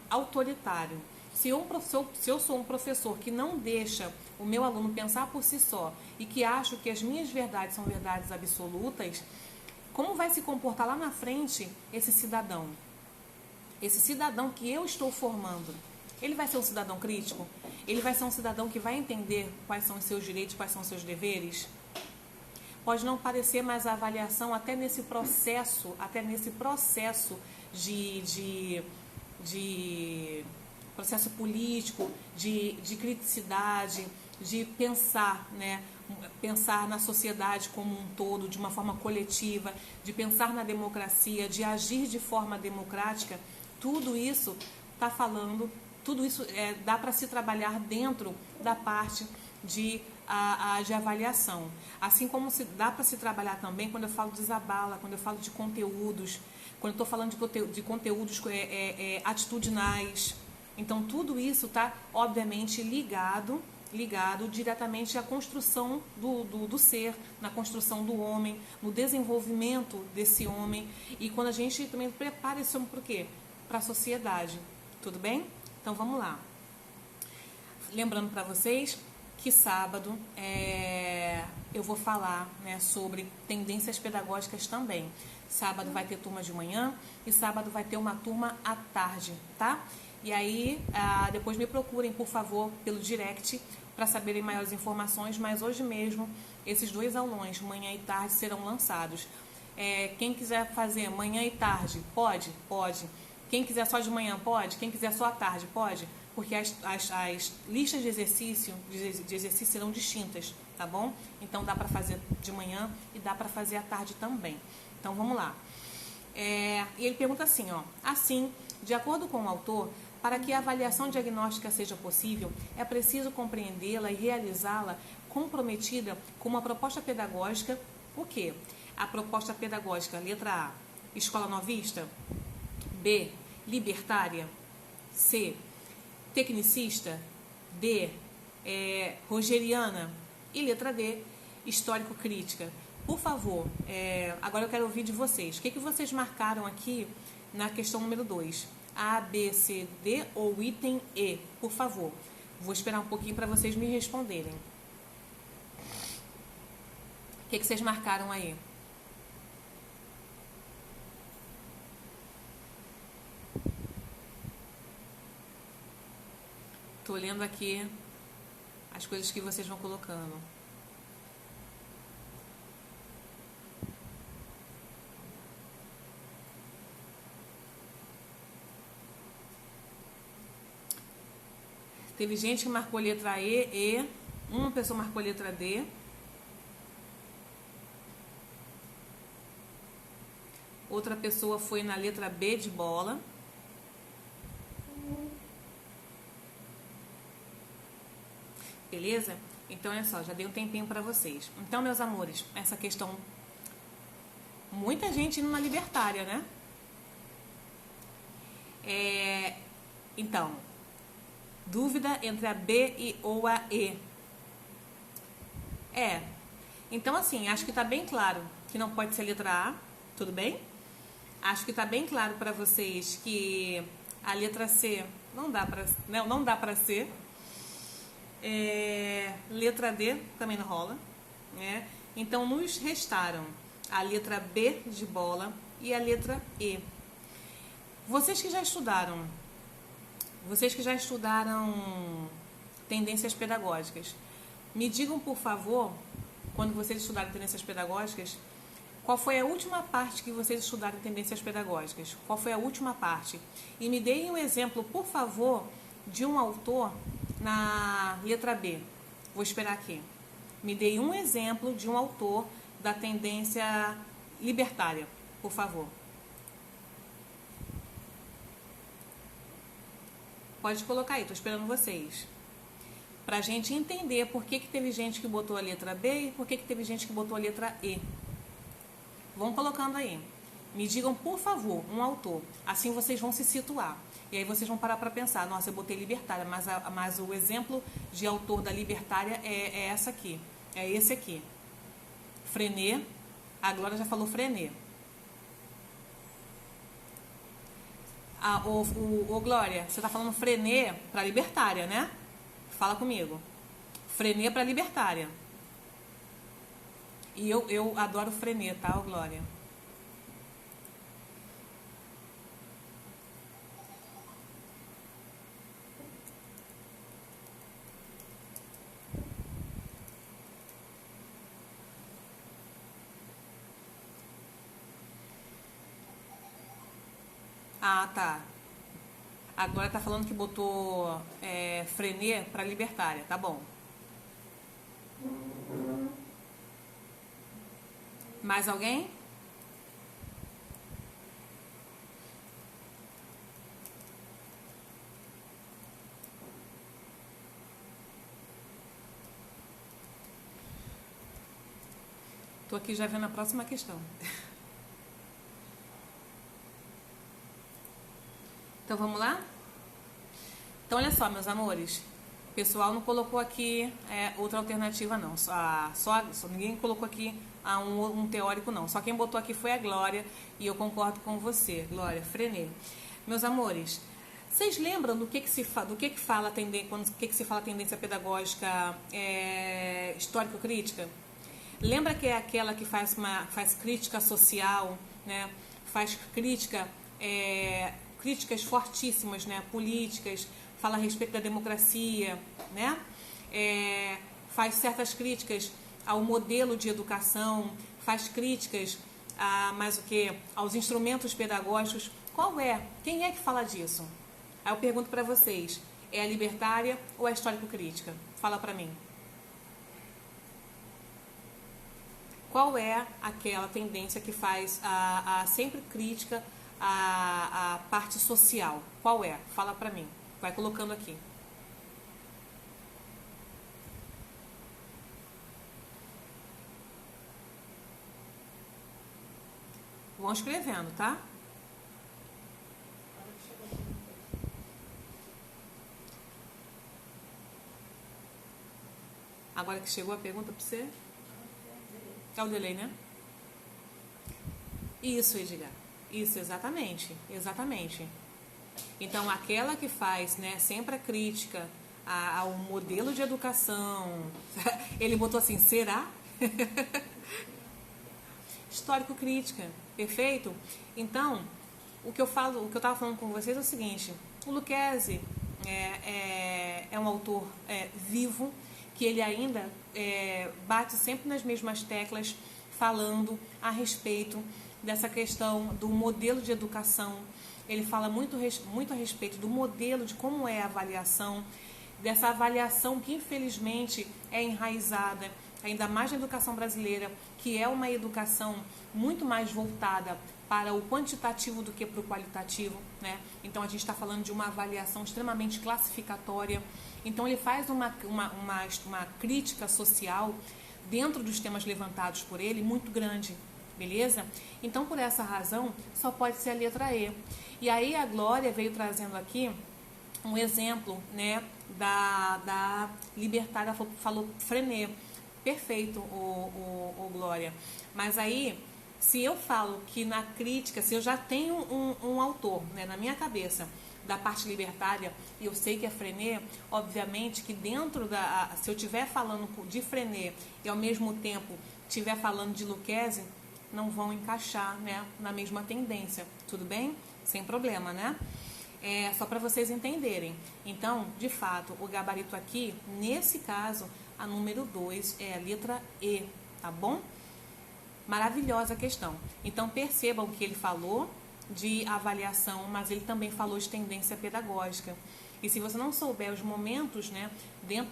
autoritário, se eu sou um professor que não deixa o meu aluno pensar por si só e que acho que as minhas verdades são verdades absolutas, como vai se comportar lá na frente esse cidadão? Esse cidadão que eu estou formando, ele vai ser um cidadão crítico? Ele vai ser um cidadão que vai entender quais são os seus direitos, quais são os seus deveres? Pode não parecer, mas a avaliação, até nesse processo de processo político, de criticidade, de pensar, né? Pensar na sociedade como um todo, de uma forma coletiva, de pensar na democracia, de agir de forma democrática, tudo isso está falando, tudo isso dá para se trabalhar dentro da parte de avaliação. Assim como dá para se trabalhar também quando eu falo de Zabala, quando eu falo de conteúdos, quando eu estou falando de conteúdos atitudinais. Então, tudo isso está, obviamente, ligado diretamente à construção do ser, na construção do homem, no desenvolvimento desse homem. E quando a gente também prepara esse homem para o quê? Para a sociedade. Tudo bem? Então, vamos lá. Lembrando para vocês que sábado eu vou falar, né, sobre tendências pedagógicas também. Sábado vai ter turma de manhã e sábado vai ter uma turma à tarde, tá? E aí, depois me procurem, por favor, pelo direct para saberem maiores informações, mas hoje mesmo esses 2 aulões, manhã e tarde, serão lançados. Quem quiser fazer manhã e tarde, pode? Pode. Quem quiser só de manhã, pode? Quem quiser só à tarde, pode? Porque as listas de exercício serão distintas, tá bom? Então dá para fazer de manhã e dá para fazer à tarde também. Então vamos lá. E ele pergunta assim, ó: assim, de acordo com o autor, para que a avaliação diagnóstica seja possível, é preciso compreendê-la e realizá-la comprometida com uma proposta pedagógica. O quê? A proposta pedagógica, letra A, escola novista; B, libertária; C, tecnicista; D, rogeriana; e letra D, histórico-crítica. Por favor, agora eu quero ouvir de vocês. O que vocês marcaram aqui na questão número 2? A, B, C, D ou item E? Por favor. Vou esperar um pouquinho para vocês me responderem. O que vocês marcaram aí? Estou lendo aqui as coisas que vocês vão colocando. Teve gente que marcou letra E. Uma pessoa marcou letra D. Outra pessoa foi na letra B de bola. Beleza? Então, olha só, já dei um tempinho para vocês. Então, meus amores, essa questão... Muita gente indo na libertária, né? Então, dúvida entre a B ou a E. Então, assim, acho que está bem claro que não pode ser a letra A, tudo bem? Acho que está bem claro para vocês que a letra C não dá para ser. Letra D também não rola, né? Então, nos restaram a letra B de bola e a letra E. Vocês que já estudaram tendências pedagógicas, me digam, por favor, quando vocês estudaram tendências pedagógicas, qual foi a última parte que vocês estudaram em tendências pedagógicas? Qual foi a última parte? E me deem um exemplo, por favor, de um autor na letra B. Vou esperar aqui. Me deem um exemplo de um autor da tendência libertária, por favor. Pode colocar aí, estou esperando vocês. Para a gente entender por que teve gente que botou a letra B e por que teve gente que botou a letra E. Vão colocando aí. Me digam, por favor, um autor. Assim vocês vão se situar. E aí vocês vão parar para pensar. Nossa, eu botei libertária, mas o exemplo de autor da libertária é essa aqui. É esse aqui. Freinet. A Glória já falou Freinet. Glória, você está falando Freinet para libertária, né? Fala comigo. Freinet para libertária. E eu adoro Freinet, tá, Glória? Ah, tá. Agora tá falando que botou Freinet para libertária, tá bom. Mais alguém? Tô aqui já vendo a próxima questão. Então vamos lá? Então olha só, meus amores. O pessoal não colocou aqui outra alternativa não. Só ninguém colocou aqui um teórico não. Só quem botou aqui foi a Glória e eu concordo com você, Glória, Freinet. Meus amores, vocês lembram do que se fala tendência pedagógica histórico-crítica? Lembra que é aquela que faz crítica social, né? Faz críticas fortíssimas, né, políticas, fala a respeito da democracia, né, faz certas críticas ao modelo de educação, faz críticas aos instrumentos pedagógicos. Quem é que fala disso? Aí eu pergunto para vocês, é a libertária ou a histórico-crítica? Fala para mim. Qual é aquela tendência que faz sempre crítica a parte social? Qual é? Fala pra mim. Vai colocando aqui. Vão escrevendo, tá? Agora que chegou a pergunta pra você. É o delay, né? Isso, Edgar. Isso, exatamente. Então, aquela que faz, né, sempre a crítica ao modelo de educação. Ele botou assim, será? Histórico-crítica, perfeito? Então, o que eu estava falando com vocês é o seguinte: o Lucchesi é um autor vivo, que ele ainda bate sempre nas mesmas teclas, falando a respeito dessa questão do modelo de educação. Ele fala muito a respeito do modelo, de como é a avaliação, dessa avaliação que infelizmente é enraizada, ainda mais na educação brasileira, que é uma educação muito mais voltada para o quantitativo do que para o qualitativo, né? Então a gente está falando de uma avaliação extremamente classificatória. Então ele faz uma crítica social dentro dos temas levantados por ele muito grande, beleza? Então por essa razão só pode ser a letra E. E aí a Glória veio trazendo aqui um exemplo, né, da libertária, falou Freinet. Perfeito, o Glória. Mas aí, se eu falo que na crítica, se eu já tenho um autor, né, na minha cabeça, da parte libertária, e eu sei que é Frenet, obviamente que dentro da... Se eu estiver falando de Frenet e ao mesmo tempo estiver falando de Lucchesi, não vão encaixar, né, na mesma tendência. Tudo bem? Sem problema, né? É só para vocês entenderem. Então, de fato, o gabarito aqui, nesse caso, a número 2 é a letra E, tá bom? Maravilhosa a questão. Então, percebam que ele falou de avaliação, mas ele também falou de tendência pedagógica. E se você não souber os momentos, né, dentro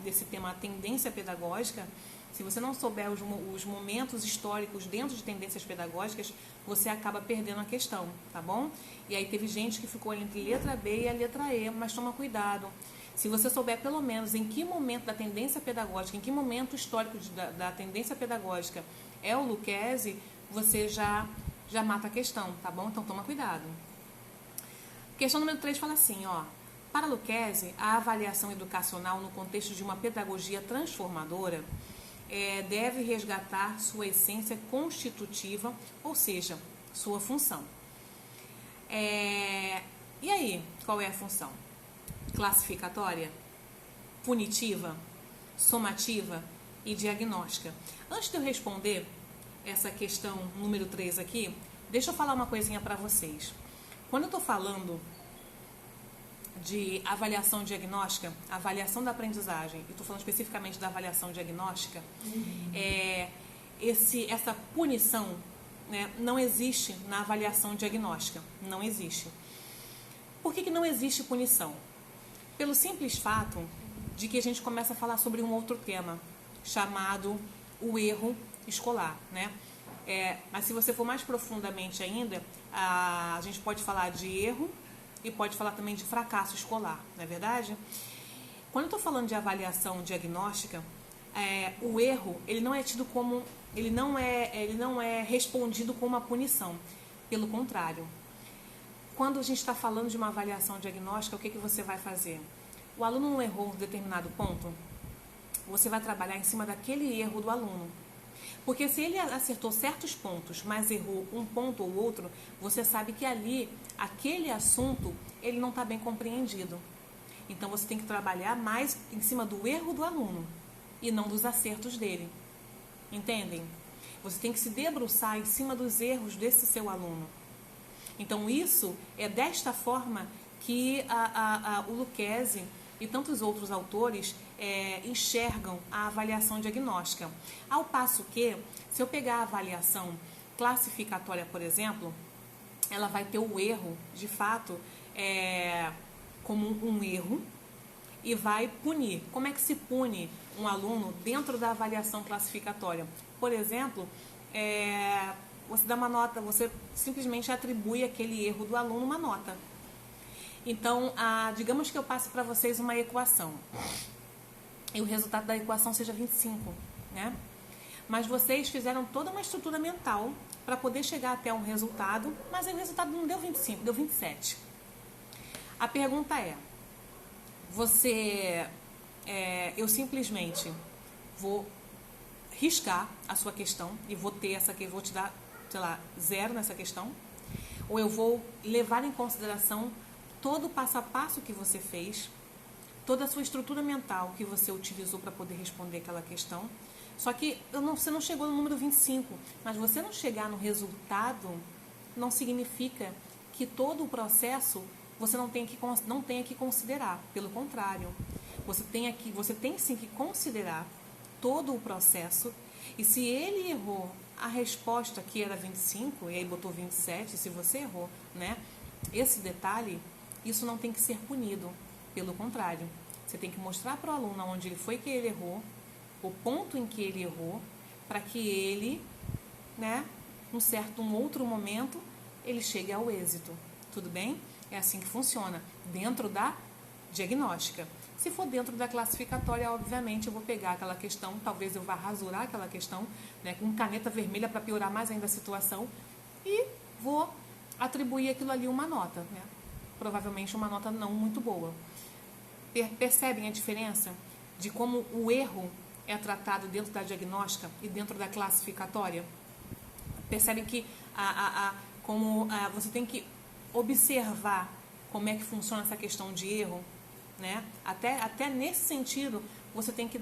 desse tema tendência pedagógica, se você não souber os momentos históricos dentro de tendências pedagógicas, você acaba perdendo a questão, tá bom? E aí teve gente que ficou entre letra B e a letra E, mas toma cuidado. Se você souber pelo menos em que momento da tendência pedagógica, em que momento histórico da tendência pedagógica é o Lucchesi, você já mata a questão, tá bom? Então toma cuidado. Questão número 3 fala assim, ó. Para Lucchesi, a avaliação educacional no contexto de uma pedagogia transformadora deve resgatar sua essência constitutiva, ou seja, sua função. E aí, qual é a função? Classificatória, punitiva, somativa e diagnóstica. Antes de eu responder essa questão número 3 aqui, deixa eu falar uma coisinha para vocês. Quando eu estou falando de avaliação diagnóstica, avaliação da aprendizagem, e estou falando especificamente da avaliação diagnóstica, essa punição, né, não existe na avaliação diagnóstica, não existe. Por que não existe punição? Pelo simples fato de que a gente começa a falar sobre um outro tema, chamado o erro escolar, né? Mas se você for mais profundamente ainda, a gente pode falar de erro e pode falar também de fracasso escolar, não é verdade? Quando eu estou falando de avaliação diagnóstica, o erro ele não é tido como, ele não é respondido com uma punição. Pelo contrário, quando a gente está falando de uma avaliação diagnóstica, o que você vai fazer? O aluno não errou um determinado ponto, você vai trabalhar em cima daquele erro do aluno. Porque se ele acertou certos pontos, mas errou um ponto ou outro, você sabe que ali, aquele assunto, ele não está bem compreendido. Então, você tem que trabalhar mais em cima do erro do aluno e não dos acertos dele. Entendem? Você tem que se debruçar em cima dos erros desse seu aluno. Então, isso é desta forma que o Lucchesi e tantos outros autores enxergam a avaliação diagnóstica. Ao passo que, se eu pegar a avaliação classificatória, por exemplo, ela vai ter o erro, de fato, como um erro e vai punir. Como é que se pune um aluno dentro da avaliação classificatória? Por exemplo, você dá uma nota, você simplesmente atribui aquele erro do aluno uma nota. Então, digamos que eu passe para vocês uma equação e o resultado da equação seja 25, né? Mas vocês fizeram toda uma estrutura mental para poder chegar até um resultado, mas o resultado não deu 25, deu 27. A pergunta eu simplesmente vou riscar a sua questão e vou te dar, sei lá, 0 nessa questão, ou eu vou levar em consideração todo o passo a passo que você fez, toda a sua estrutura mental que você utilizou para poder responder aquela questão. Só que você não chegou no número 25, mas você não chegar no resultado não significa que todo o processo você não tenha que considerar. Pelo contrário, você tem sim que considerar todo o processo, e se ele errou a resposta que era 25 e aí botou 27, se você errou, né, esse detalhe, isso não tem que ser punido. Pelo contrário, você tem que mostrar para o aluno onde ele foi que ele errou, o ponto em que ele errou, para que ele, né, um outro momento, ele chegue ao êxito. Tudo bem? É assim que funciona, dentro da diagnóstica. Se for dentro da classificatória, obviamente eu vou pegar aquela questão, talvez eu vá rasurar aquela questão, né, com caneta vermelha para piorar mais ainda a situação, e vou atribuir aquilo ali uma nota, né? Provavelmente uma nota não muito boa. Percebem a diferença de como o erro é tratado dentro da diagnóstica e dentro da classificatória? Percebem que você tem que observar como é que funciona essa questão de erro, né? Até nesse sentido, você tem que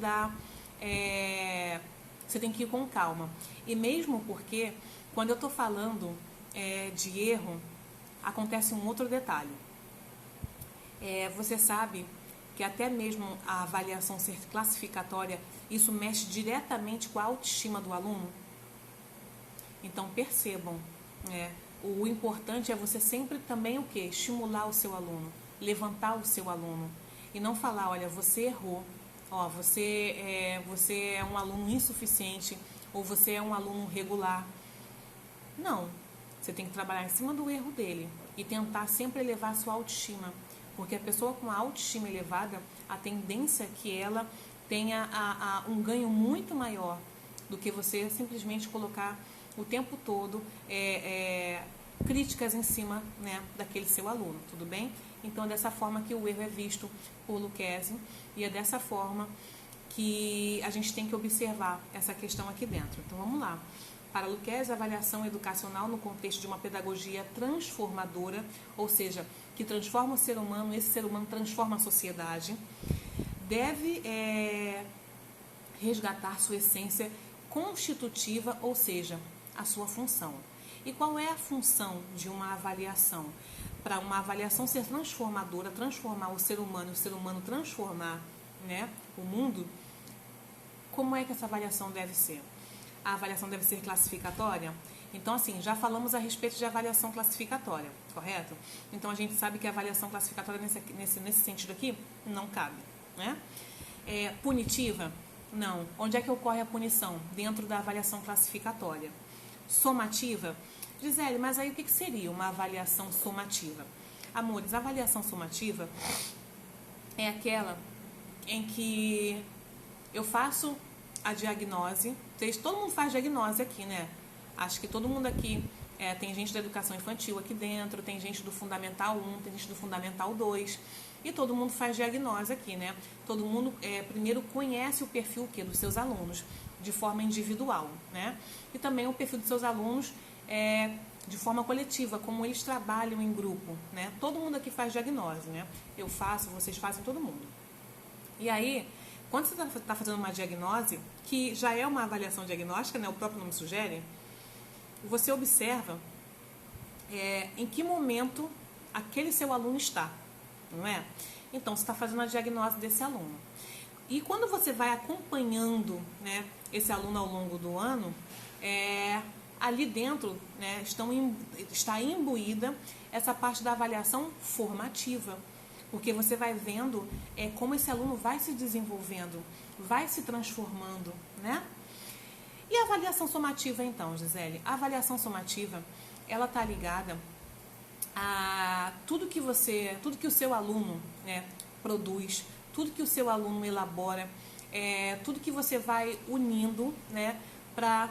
você tem que ir com calma. E mesmo porque, quando eu estou falando de erro, acontece um outro detalhe. Você sabe que até mesmo a avaliação ser classificatória, isso mexe diretamente com a autoestima do aluno? Então, percebam, o importante é você sempre também o quê? Estimular o seu aluno, levantar o seu aluno. E não falar, olha, você errou, você é um aluno insuficiente, ou você é um aluno regular. Não, você tem que trabalhar em cima do erro dele e tentar sempre elevar a sua autoestima. Porque a pessoa com a autoestima elevada, a tendência é que ela tenha um ganho muito maior do que você simplesmente colocar o tempo todo críticas em cima, né, daquele seu aluno, tudo bem? Então, é dessa forma que o erro é visto por Lucchesi e é dessa forma que a gente tem que observar essa questão aqui dentro. Então, vamos lá. Para Lucchesi, a avaliação educacional no contexto de uma pedagogia transformadora, ou seja, que transforma o ser humano, esse ser humano transforma a sociedade, deve resgatar sua essência constitutiva, ou seja, a sua função. E qual é a função de uma avaliação? Para uma avaliação ser transformadora, transformar o ser humano transformar, né, o mundo, como é que essa avaliação deve ser? A avaliação deve ser classificatória? Então, assim, já falamos a respeito de avaliação classificatória, correto? Então, a gente sabe que a avaliação classificatória nesse sentido aqui não cabe, né? Punitiva? Não. Onde é que ocorre a punição? Dentro da avaliação classificatória. Somativa? Gisele, mas aí o que seria uma avaliação somativa? Amores, a avaliação somativa é aquela em que eu faço a diagnose. Todo mundo faz diagnose aqui, né? Acho que todo mundo aqui, tem gente da educação infantil aqui dentro, tem gente do Fundamental 1, tem gente do Fundamental 2, e todo mundo faz diagnose aqui, né? Todo mundo primeiro conhece o perfil dos seus alunos, de forma individual, né? E também o perfil dos seus alunos de forma coletiva, como eles trabalham em grupo, né? Todo mundo aqui faz diagnose, né? Eu faço, vocês fazem, todo mundo. E aí, quando você está fazendo uma diagnose, que já é uma avaliação diagnóstica, né? O próprio nome sugere, você observa em que momento aquele seu aluno está, não é? Então, você está fazendo a diagnose desse aluno. E quando você vai acompanhando, né, esse aluno ao longo do ano, ali dentro, né, está imbuída essa parte da avaliação formativa. Porque você vai vendo como esse aluno vai se desenvolvendo, vai se transformando, né? E a avaliação somativa, então, Gisele? A avaliação somativa, ela está ligada a tudo que o seu aluno, né, produz, tudo que o seu aluno elabora, tudo que você vai unindo, né, para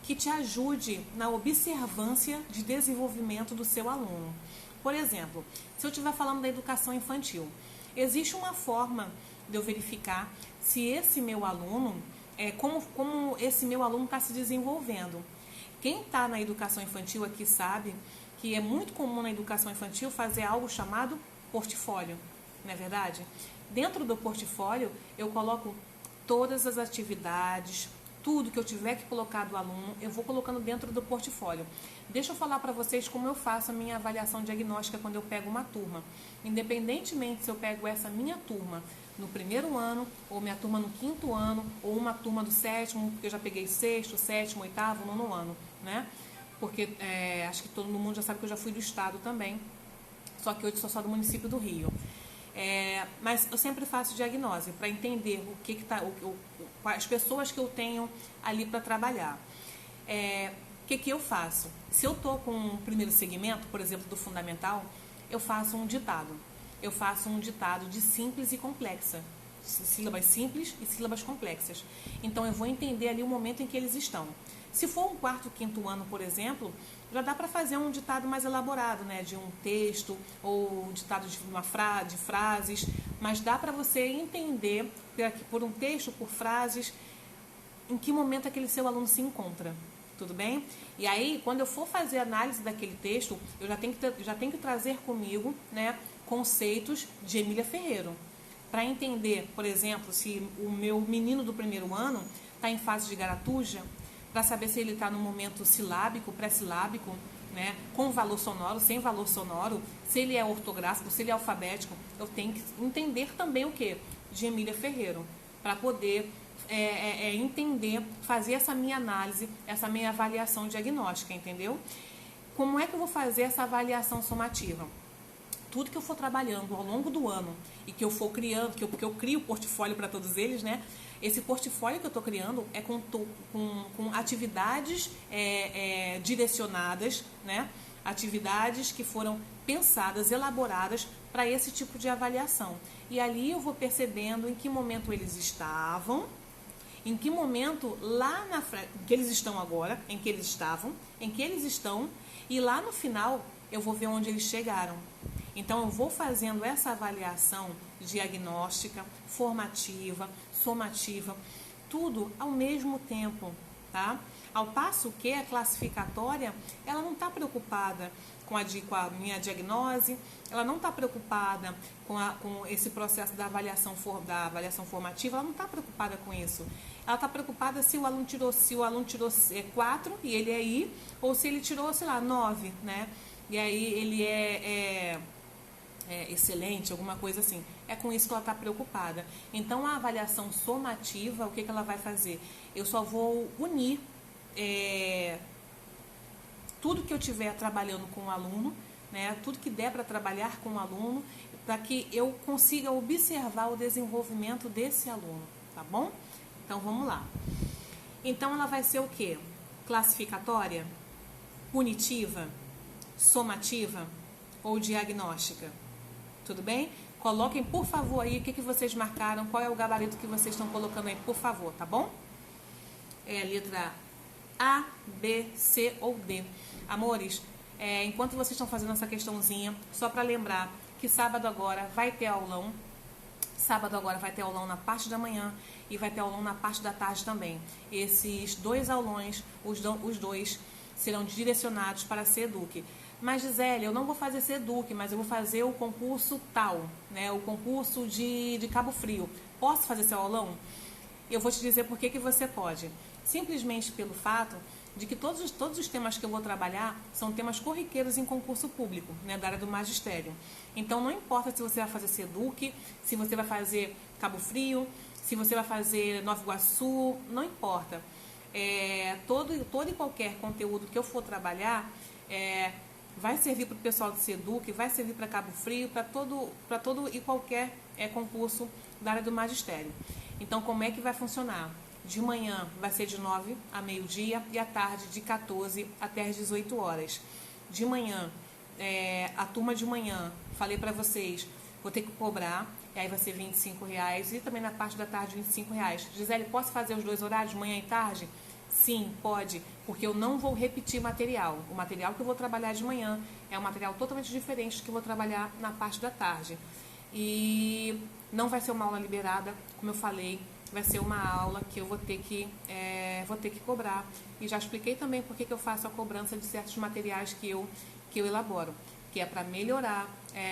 que te ajude na observância de desenvolvimento do seu aluno. Por exemplo, se eu estiver falando da educação infantil, existe uma forma de eu verificar se esse meu aluno, como esse meu aluno está se desenvolvendo. Quem está na educação infantil aqui sabe que é muito comum na educação infantil fazer algo chamado portfólio, não é verdade? Dentro do portfólio, eu coloco todas as atividades, tudo que eu tiver que colocar do aluno, eu vou colocando dentro do portfólio. Deixa eu falar para vocês como eu faço a minha avaliação diagnóstica quando eu pego uma turma. Independentemente se eu pego essa minha turma no primeiro ano, ou minha turma no quinto ano, ou uma turma do sétimo, porque eu já peguei sexto, sétimo, oitavo, nono ano, né? Porque acho que todo mundo já sabe que eu já fui do estado também, só que hoje sou só do município do Rio. Mas eu sempre faço diagnose para entender o que está, as pessoas que eu tenho ali para trabalhar. O que eu faço? Se eu estou com um primeiro segmento, por exemplo, do fundamental, eu faço um ditado. Eu faço um ditado de simples e complexa. Sílabas simples e sílabas complexas. Então, eu vou entender ali o momento em que eles estão. Se for um quarto, quinto ano, por exemplo, já dá para fazer um ditado mais elaborado, né? De um texto ou ditado de frases, mas dá para você entender por um texto, por frases, em que momento aquele seu aluno se encontra. Tudo bem? E aí, quando eu for fazer a análise daquele texto, eu já tenho que trazer comigo, né, conceitos de Emília Ferreiro. Para entender, por exemplo, se o meu menino do primeiro ano está em fase de garatuja, para saber se ele está no momento silábico, pré-silábico, né, com valor sonoro, sem valor sonoro, se ele é ortográfico, se ele é alfabético, eu tenho que entender também o quê? De Emília Ferreiro, para poder entender, fazer essa minha análise, essa minha avaliação diagnóstica, entendeu? Como é que eu vou fazer essa avaliação somativa? Tudo que eu for trabalhando ao longo do ano e que eu for criando, porque eu crio portfólio para todos eles, né? Esse portfólio que eu estou criando é com atividades direcionadas, né? Atividades que foram pensadas, elaboradas para esse tipo de avaliação. E ali eu vou percebendo em que momento eles estavam, em que momento lá na frente, que eles estão agora, em que eles estavam, em que eles estão, e lá no final eu vou ver onde eles chegaram. Então eu vou fazendo essa avaliação diagnóstica, formativa, somativa, tudo ao mesmo tempo, tá? Ao passo que a classificatória, ela não está preocupada com a minha diagnose, ela não está preocupada com esse processo da avaliação formativa, ela não está preocupada com isso. Ela está preocupada se o aluno tirou 4 e ele é I, ou se ele tirou, sei lá, 9, né? E aí ele é excelente, alguma coisa assim. É com isso que ela está preocupada. Então, a avaliação somativa, o que ela vai fazer? Eu só vou unir tudo que eu estiver trabalhando com o aluno, né, tudo que der para trabalhar com o aluno, para que eu consiga observar o desenvolvimento desse aluno, tá bom? Então, vamos lá. Então, ela vai ser o quê? Classificatória? Punitiva? Somativa? Ou diagnóstica? Tudo bem? Coloquem, por favor, aí o que vocês marcaram, qual é o gabarito que vocês estão colocando aí, por favor, tá bom? É a letra A, B, C ou D. Amores, enquanto vocês estão fazendo essa questãozinha, só para lembrar que sábado agora vai ter aulão. Sábado agora vai ter aulão na parte da manhã e vai ter aulão na parte da tarde também. Esses 2 aulões, os dois, serão direcionados para a SEDUC. Mas, Gisele, eu não vou fazer SEDUC, mas eu vou fazer o concurso tal, né? O concurso de Cabo Frio. Posso fazer seu aulão? Eu vou te dizer por que você pode. Simplesmente pelo fato de que todos os temas que eu vou trabalhar são temas corriqueiros em concurso público, né, da área do magistério. Então, não importa se você vai fazer SEDUC, se você vai fazer Cabo Frio, se você vai fazer Nova Iguaçu, não importa. Todo e qualquer conteúdo que eu for trabalhar vai servir para o pessoal do SEDUC, vai servir para Cabo Frio, para todo e qualquer concurso da área do magistério. Então, como é que vai funcionar? De manhã vai ser de 9 a meio-dia e à tarde de 14 até as 18 horas. De manhã, a turma de manhã, falei para vocês, vou ter que cobrar, e aí vai ser R$25, e também na parte da tarde R$25. Gisele, posso fazer os 2 horários, manhã e tarde? Sim, pode, porque eu não vou repetir material. O material que eu vou trabalhar de manhã é um material totalmente diferente do que eu vou trabalhar na parte da tarde. E não vai ser uma aula liberada, como eu falei, vai ser uma aula que eu vou ter que cobrar. E já expliquei também por que eu faço a cobrança de certos materiais que eu elaboro, que é para melhorar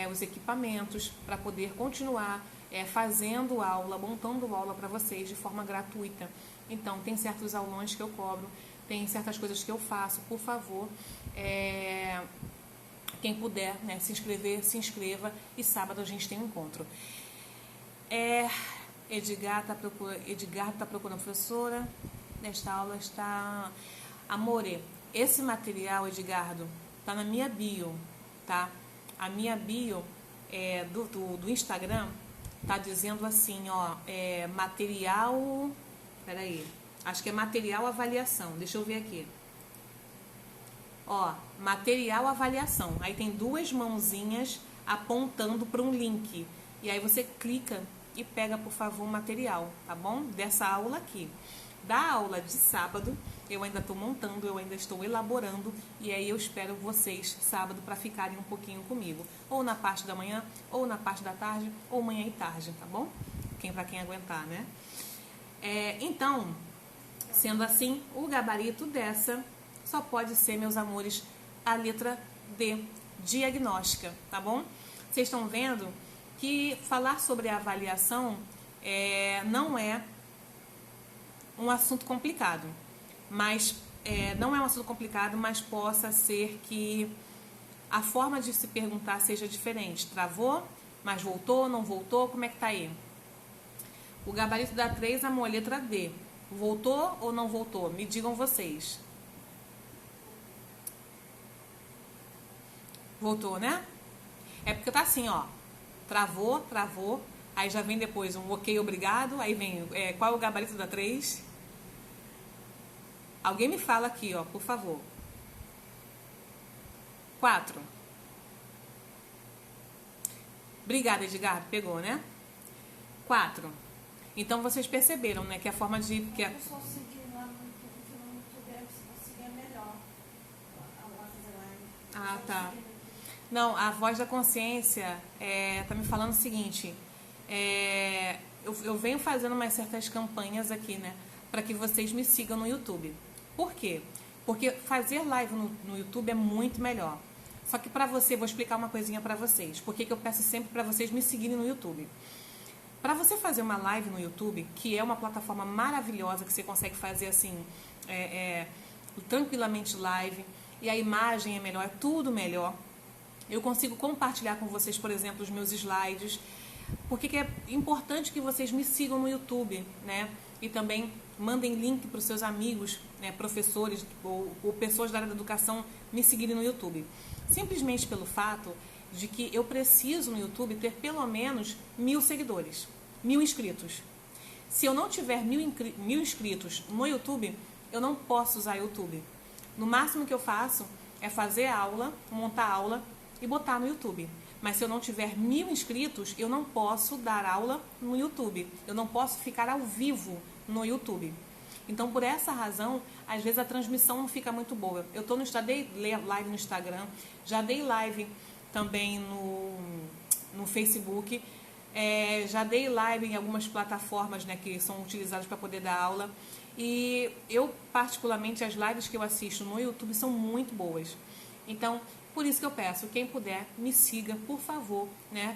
os equipamentos, para poder continuar fazendo aula, montando aula para vocês de forma gratuita. Então, tem certos aulões que eu cobro, tem certas coisas que eu faço, por favor. Quem puder, né, se inscrever, se inscreva, e sábado a gente tem um encontro. Edgar está procurando professora. Nesta aula está... Amore, esse material, Edgardo, está na minha bio, tá? A minha bio do Instagram tá dizendo assim, ó, material... Peraí, acho que é material avaliação. Deixa eu ver aqui. Ó, material avaliação. Aí tem 2 mãozinhas apontando para um link. E aí você clica e pega, por favor, o material, tá bom? Dessa aula aqui. Da aula de sábado, eu ainda estou montando, eu ainda estou elaborando, e aí eu espero vocês sábado para ficarem um pouquinho comigo. Ou na parte da manhã, ou na parte da tarde, ou manhã e tarde, tá bom? Para quem aguentar, né? Então, Sendo assim, o gabarito dessa só pode ser, meus amores, a letra D, diagnóstica, tá bom? Vocês estão vendo que falar sobre a avaliação não é um assunto complicado, mas não é um assunto complicado, mas possa ser que a forma de se perguntar seja diferente. Travou, mas voltou, não voltou, como é que tá aí? O gabarito da 3, amor, letra D. Voltou ou não voltou? Me digam vocês. Voltou, né? É porque tá assim, ó. Travou, travou. Aí já vem depois um ok, obrigado. Aí vem, qual é o gabarito da 3? Alguém me fala aqui, ó, por favor. 4. Obrigada, Edgar. Pegou, né? 4. Então, vocês perceberam, né, que a forma de... Eu só segui lá no YouTube, se conseguir melhor. Ah, tá. Não, a voz da consciência tá me falando o seguinte, eu venho fazendo umas certas campanhas aqui, né, para que vocês me sigam no YouTube. Por quê? Porque fazer live no YouTube é muito melhor. Só que para você, vou explicar uma coisinha para vocês. Por que eu peço sempre para vocês me seguirem no YouTube? Para você fazer uma live no YouTube, que é uma plataforma maravilhosa, que você consegue fazer assim, tranquilamente live, e a imagem é melhor, é tudo melhor. Eu consigo compartilhar com vocês, por exemplo, os meus slides. Por que é importante que vocês me sigam no YouTube, né? E também mandem link para os seus amigos, né, professores ou pessoas da área da educação me seguirem no YouTube. Simplesmente pelo fato de que eu preciso no YouTube ter pelo menos 1000 seguidores, 1000 inscritos. Se eu não tiver 1000 inscritos no YouTube, eu não posso usar YouTube. No máximo que eu faço é fazer aula, montar aula e botar no YouTube. Mas se eu não tiver 1000 inscritos, eu não posso dar aula no YouTube. Eu não posso ficar ao vivo no YouTube. Então, por essa razão, às vezes a transmissão não fica muito boa. Eu dei live no Instagram, já dei live também no Facebook, já dei live em algumas plataformas, né, que são utilizadas para poder dar aula. E eu, particularmente, as lives que eu assisto no YouTube são muito boas. Então, por isso que eu peço, quem puder, me siga, por favor, né?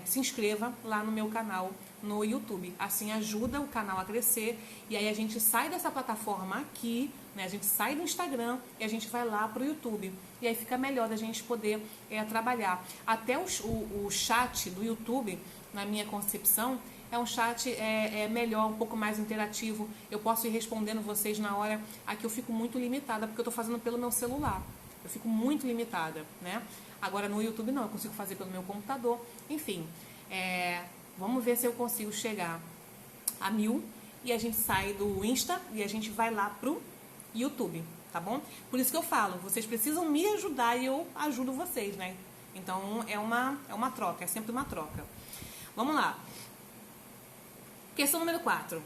Se inscreva lá no meu canal no YouTube. Assim ajuda o canal a crescer e aí a gente sai dessa plataforma aqui, né? A gente sai do Instagram e a gente vai lá pro YouTube. E aí fica melhor da gente poder trabalhar. Até o chat do YouTube, na minha concepção, é um chat melhor, um pouco mais interativo. Eu posso ir respondendo vocês na hora. Aqui eu fico muito limitada porque eu estou fazendo pelo meu celular. Eu fico muito limitada, né? Agora no YouTube não, eu consigo fazer pelo meu computador. Enfim, vamos ver se eu consigo chegar a 1000 e a gente sai do Insta e a gente vai lá pro YouTube, tá bom? Por isso que eu falo, vocês precisam me ajudar e eu ajudo vocês, né? Então é uma troca, é sempre uma troca. Vamos lá. Questão número 4.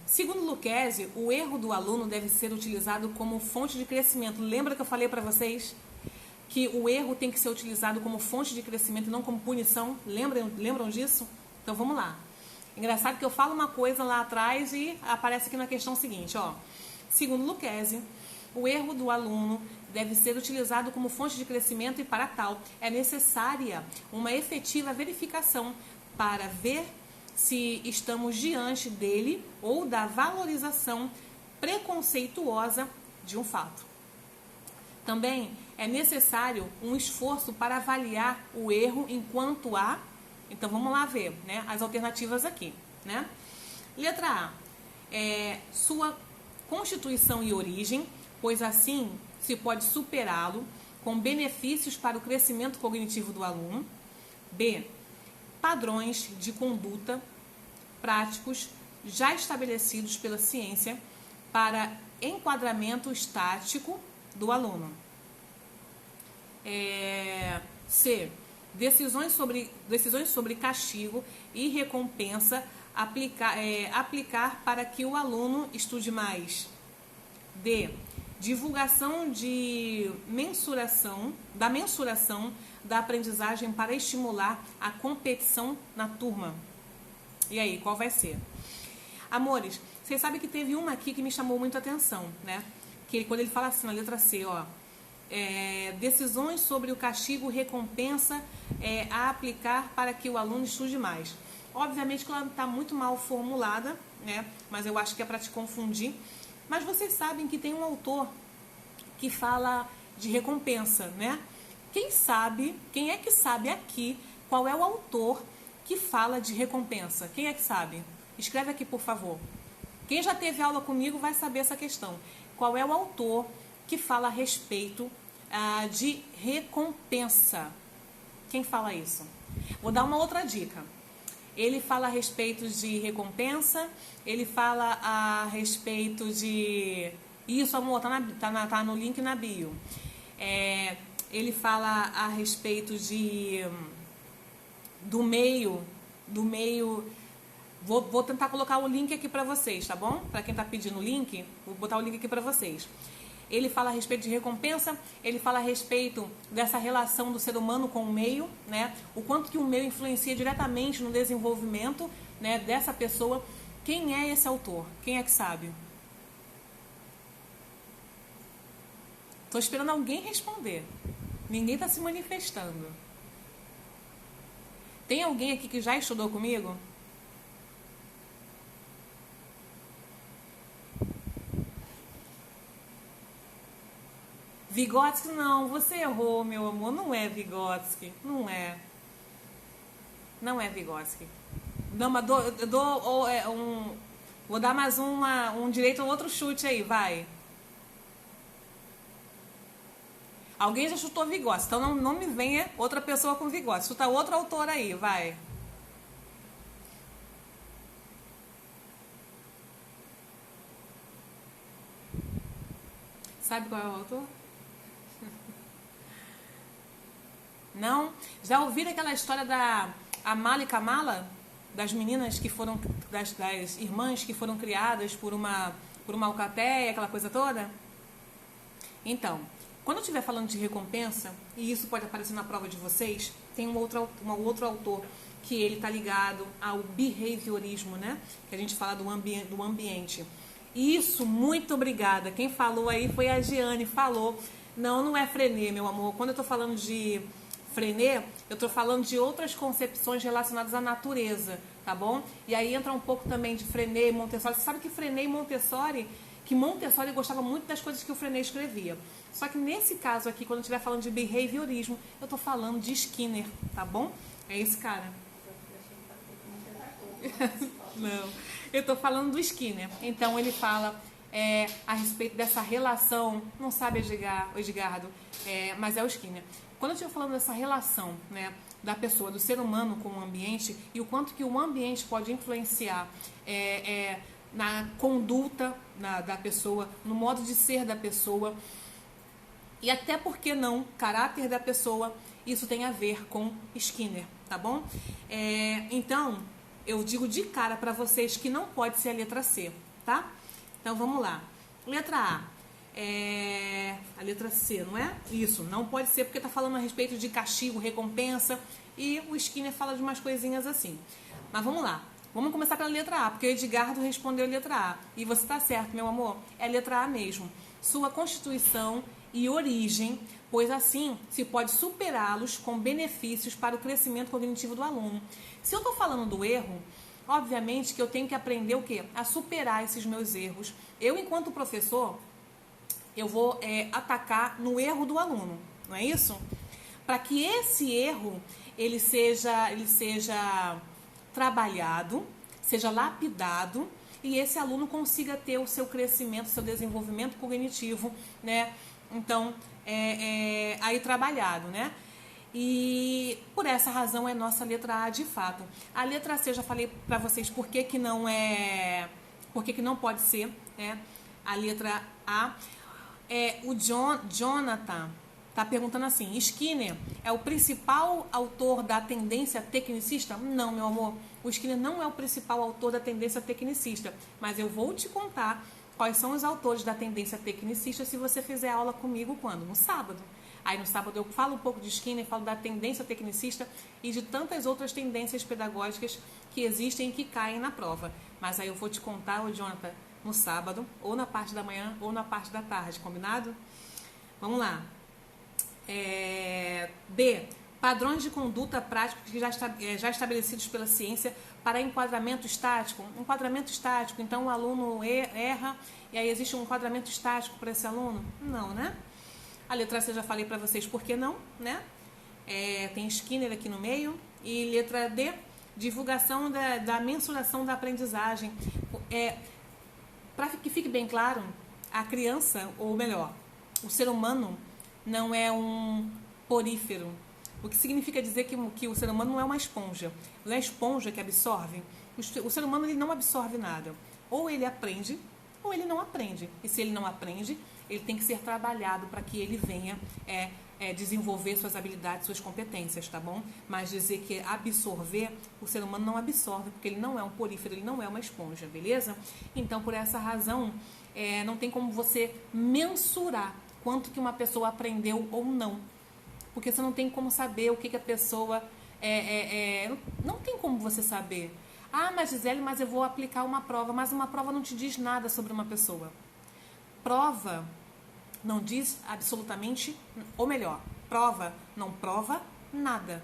Segundo Lucchesi, o erro do aluno deve ser utilizado como fonte de crescimento. Lembra que eu falei para vocês que o erro tem que ser utilizado como fonte de crescimento e não como punição? Lembram disso? Então vamos lá. Engraçado que eu falo uma coisa lá atrás e aparece aqui na questão seguinte, ó. Segundo Lucchesi, o erro do aluno deve ser utilizado como fonte de crescimento e para tal é necessária uma efetiva verificação para ver se estamos diante dele ou da valorização preconceituosa de um fato. Também é necessário um esforço para avaliar o erro enquanto há. Então vamos lá ver, né, as alternativas aqui, né? Letra A, sua constituição e origem, pois assim se pode superá-lo com benefícios para o crescimento cognitivo do aluno. B, padrões de conduta práticos já estabelecidos pela ciência para enquadramento estático do aluno. C, decisões sobre castigo e recompensa aplicar para que o aluno estude mais. D, divulgação da mensuração da aprendizagem para estimular a competição na turma. E aí, qual vai ser? Amores, Vocês sabem que teve uma aqui que me chamou muito a atenção, né? Que quando ele fala assim, na letra C, ó, decisões sobre o castigo recompensa a aplicar para que o aluno estude mais. Obviamente que ela está muito mal formulada, né? Mas eu acho que é para te confundir. Mas vocês sabem que tem um autor que fala de recompensa, né? Quem é que sabe aqui qual é o autor que fala de recompensa? Quem é que sabe? Escreve aqui, por favor. Quem já teve aula comigo vai saber essa questão. Qual é o autor que fala a respeito de recompensa? Quem fala isso? Vou dar uma outra dica. Ele fala a respeito de recompensa, ele fala a respeito de... Isso, amor, tá no link na bio. Ele fala a respeito do meio... Vou tentar colocar o link aqui para vocês, tá bom? Para quem tá pedindo o link, vou botar o link aqui para vocês. Ele fala a respeito de recompensa, ele fala a respeito dessa relação do ser humano com o meio, né? O quanto que o meio influencia diretamente no desenvolvimento, né, dessa pessoa. Quem é esse autor? Quem é que sabe? Tô esperando alguém responder. Ninguém tá se manifestando. Tem alguém aqui que já estudou comigo? Vygotsky, não, você errou, meu amor. Não é Vygotsky, não é. Não é Vygotsky. Não, mas vou dar mais um direito a outro chute aí, vai. Alguém já chutou Vygotsky, então não me venha outra pessoa com Vygotsky. Chuta outro autor aí, vai. Sabe qual é o autor? Não? Já ouviram aquela história da Amala e Kamala? Das meninas que foram, das irmãs que foram criadas por uma alcateia, aquela coisa toda? Então, quando eu estiver falando de recompensa, e isso pode aparecer na prova de vocês, tem um outro autor que ele está ligado ao behaviorismo, né? Que a gente fala do ambiente. Isso, muito obrigada. Quem falou aí foi a Giane, falou. Não é Frenet, meu amor. Quando eu estou falando de Frenet, eu estou falando de outras concepções relacionadas à natureza, tá bom? E aí entra um pouco também de Frenet e Montessori. Você sabe que Frenet e Montessori, que Montessori gostava muito das coisas que o Frenet escrevia. Só que nesse caso aqui, quando eu estiver falando de behaviorismo, eu estou falando de Skinner, tá bom? É esse cara. Não, eu estou falando do Skinner. Então ele fala a respeito dessa relação, não sabe Edgardo, mas é o Skinner. Quando eu estiver falando dessa relação, né, da pessoa, do ser humano com o ambiente e o quanto que o ambiente pode influenciar na conduta da pessoa, no modo de ser da pessoa e até, por que não, caráter da pessoa, isso tem a ver com Skinner, tá bom? Então, eu digo de cara para vocês que não pode ser a letra C, tá? Então, vamos lá. Letra A. A letra C, não é? Isso, não pode ser porque está falando a respeito de castigo, recompensa, e o Skinner fala de umas coisinhas assim. Mas vamos lá. Vamos começar pela letra A, porque o Edgardo respondeu a letra A. E você está certo, meu amor? É a letra A mesmo. Sua constituição e origem, pois assim se pode superá-los com benefícios para o crescimento cognitivo do aluno. Se eu estou falando do erro, obviamente que eu tenho que aprender o quê? A superar esses meus erros. Eu, enquanto professor, eu vou atacar no erro do aluno, não é isso? Para que esse erro ele seja trabalhado, seja lapidado e esse aluno consiga ter o seu crescimento, o seu desenvolvimento cognitivo, né? Então, aí trabalhado, né? E por essa razão é nossa letra A de fato. A letra C, eu já falei para vocês por que não pode ser, né? A letra A. O Jonathan está perguntando assim: Skinner é o principal autor da tendência tecnicista? Não, meu amor, o Skinner não é o principal autor da tendência tecnicista, mas eu vou te contar quais são os autores da tendência tecnicista se você fizer aula comigo quando? No sábado. Aí no sábado eu falo um pouco de Skinner, falo da tendência tecnicista e de tantas outras tendências pedagógicas que existem e que caem na prova. Mas aí eu vou te contar, Jonathan, no sábado, ou na parte da manhã, ou na parte da tarde, combinado? Vamos lá. B. Padrões de conduta práticos que já estabelecidos pela ciência para enquadramento estático. Enquadramento estático, então o aluno erra e aí existe um enquadramento estático para esse aluno? Não, né? A letra C eu já falei para vocês por que não, né? Tem Skinner aqui no meio. E letra D, divulgação da mensuração da aprendizagem. Para que fique bem claro, a criança, ou melhor, o ser humano não é um porífero. O que significa dizer que o ser humano não é uma esponja. Não é a esponja que absorve. O ser humano ele não absorve nada. Ou ele aprende, ou ele não aprende. E se ele não aprende, ele tem que ser trabalhado para que ele venha desenvolver suas habilidades, suas competências, tá bom? Mas dizer que absorver, o ser humano não absorve, porque ele não é um porífero, ele não é uma esponja, beleza? Então, por essa razão, não tem como você mensurar quanto que uma pessoa aprendeu ou não. Porque você não tem como saber o que a pessoa... não tem como você saber. Ah, mas Gisele, mas eu vou aplicar uma prova. Mas uma prova não te diz nada sobre uma pessoa. Prova não diz absolutamente... Ou melhor, prova não prova nada.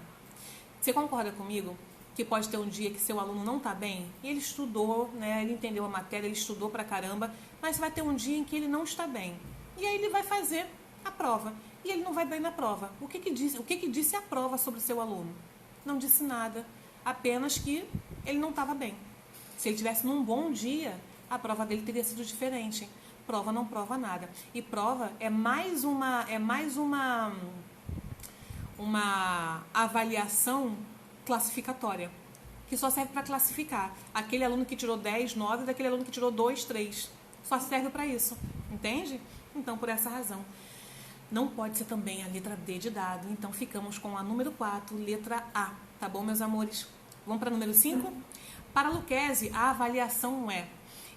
Você concorda comigo que pode ter um dia que seu aluno não está bem? E ele estudou, né? Ele entendeu a matéria, ele estudou pra caramba. Mas vai ter um dia em que ele não está bem. E aí ele vai fazer a prova. E ele não vai bem na prova. O que disse a prova sobre o seu aluno? Não disse nada. Apenas que ele não estava bem. Se ele tivesse num bom dia, a prova dele teria sido diferente. Prova não prova nada. E prova é mais uma avaliação classificatória. Que só serve para classificar. Aquele aluno que tirou 10, 9, daquele aluno que tirou 2, 3. Só serve para isso. Entende? Então, por essa razão. Não pode ser também a letra D de dado. Então, ficamos com a número 4, letra A. Tá bom, meus amores? Vamos para a número 5? Para a Lucchesi, a avaliação é...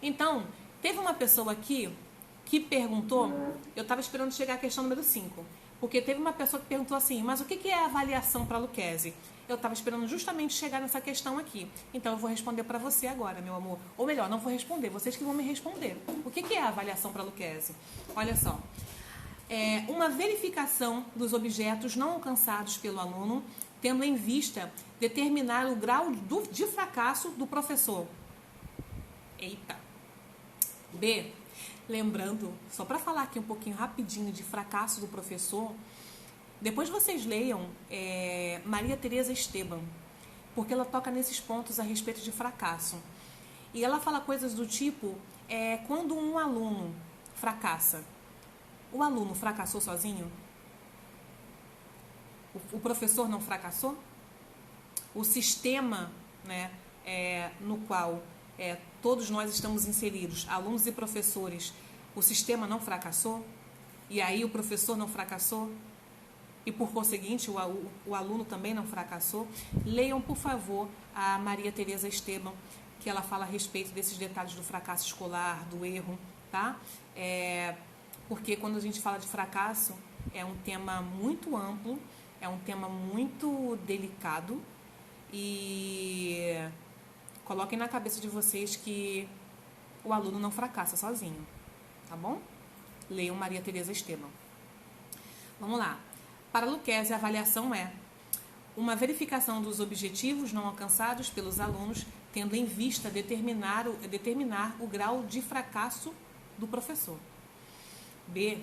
Então, teve uma pessoa aqui que perguntou... Eu estava esperando chegar a questão número 5. Porque teve uma pessoa que perguntou assim, mas o que é a avaliação para a Lucchesi? Eu estava esperando justamente chegar nessa questão aqui. Então, eu vou responder para você agora, meu amor. Ou melhor, não vou responder, vocês que vão me responder. O que é a avaliação para a Lucchesi? Olha só. Uma verificação dos objetos não alcançados pelo aluno, tendo em vista determinar o grau de fracasso do professor. Eita. B. Lembrando, só para falar aqui um pouquinho rapidinho de fracasso do professor, depois vocês leiam Maria Teresa Esteban, porque ela toca nesses pontos a respeito de fracasso. E ela fala coisas do tipo, quando um aluno fracassa, o aluno fracassou sozinho? O professor não fracassou? O sistema, né, no qual todos nós estamos inseridos, alunos e professores, o sistema não fracassou? E aí o professor não fracassou? E por conseguinte o aluno também não fracassou? Leiam, por favor, a Maria Teresa Esteban, que ela fala a respeito desses detalhes do fracasso escolar, do erro, tá? Porque quando a gente fala de fracasso, é um tema muito amplo, é um tema muito delicado e coloquem na cabeça de vocês que o aluno não fracassa sozinho, tá bom? Leiam Maria Teresa Esteban. Vamos lá. Para Lucchesi, a avaliação é uma verificação dos objetivos não alcançados pelos alunos, tendo em vista determinar o grau de fracasso do professor. B.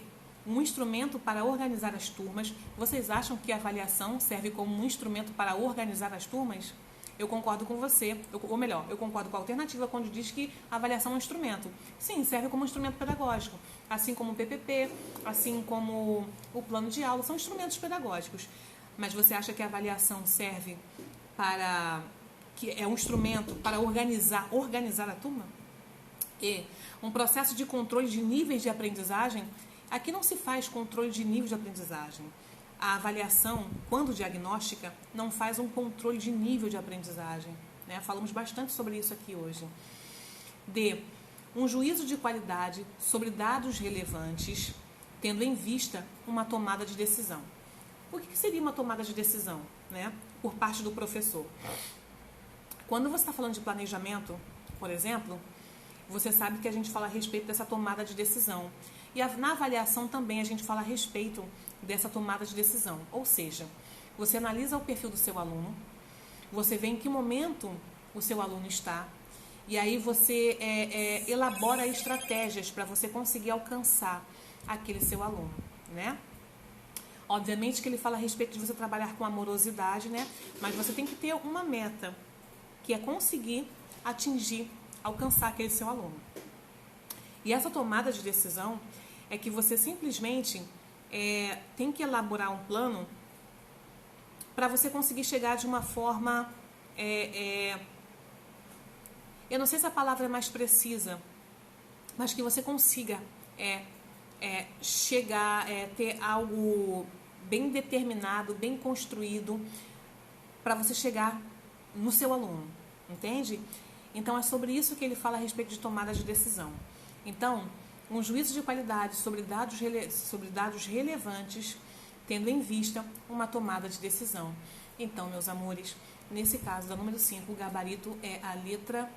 Um instrumento para organizar as turmas. Vocês acham que a avaliação serve como um instrumento para organizar as turmas? Eu concordo com você, ou melhor, eu concordo com a alternativa quando diz que a avaliação é um instrumento. Sim, serve como um instrumento pedagógico, assim como o PPP, assim como o plano de aula, são instrumentos pedagógicos. Mas você acha que a avaliação serve para... que é um instrumento para organizar a turma? E um processo de controle de níveis de aprendizagem. Aqui não se faz controle de nível de aprendizagem. A avaliação, quando diagnóstica, não faz um controle de nível de aprendizagem, né? Falamos bastante sobre isso aqui hoje. D. Um juízo de qualidade sobre dados relevantes tendo em vista uma tomada de decisão. O que seria uma tomada de decisão, né, por parte do professor? Quando você está falando de planejamento, por exemplo, você sabe que a gente fala a respeito dessa tomada de decisão. E na avaliação também a gente fala a respeito dessa tomada de decisão. Ou seja, você analisa o perfil do seu aluno, você vê em que momento o seu aluno está, e aí você elabora estratégias para você conseguir alcançar aquele seu aluno, né? Obviamente que ele fala a respeito de você trabalhar com amorosidade, né? Mas você tem que ter uma meta, que é conseguir atingir, alcançar aquele seu aluno. E essa tomada de decisão é que você simplesmente tem que elaborar um plano para você conseguir chegar de uma forma... eu não sei se a palavra é mais precisa, mas que você consiga chegar, ter algo bem determinado, bem construído, para você chegar no seu aluno, entende? Então, é sobre isso que ele fala a respeito de tomada de decisão. Então, um juízo de qualidade sobre dados relevantes, tendo em vista uma tomada de decisão. Então, meus amores, nesse caso, da número 5, o gabarito é a letra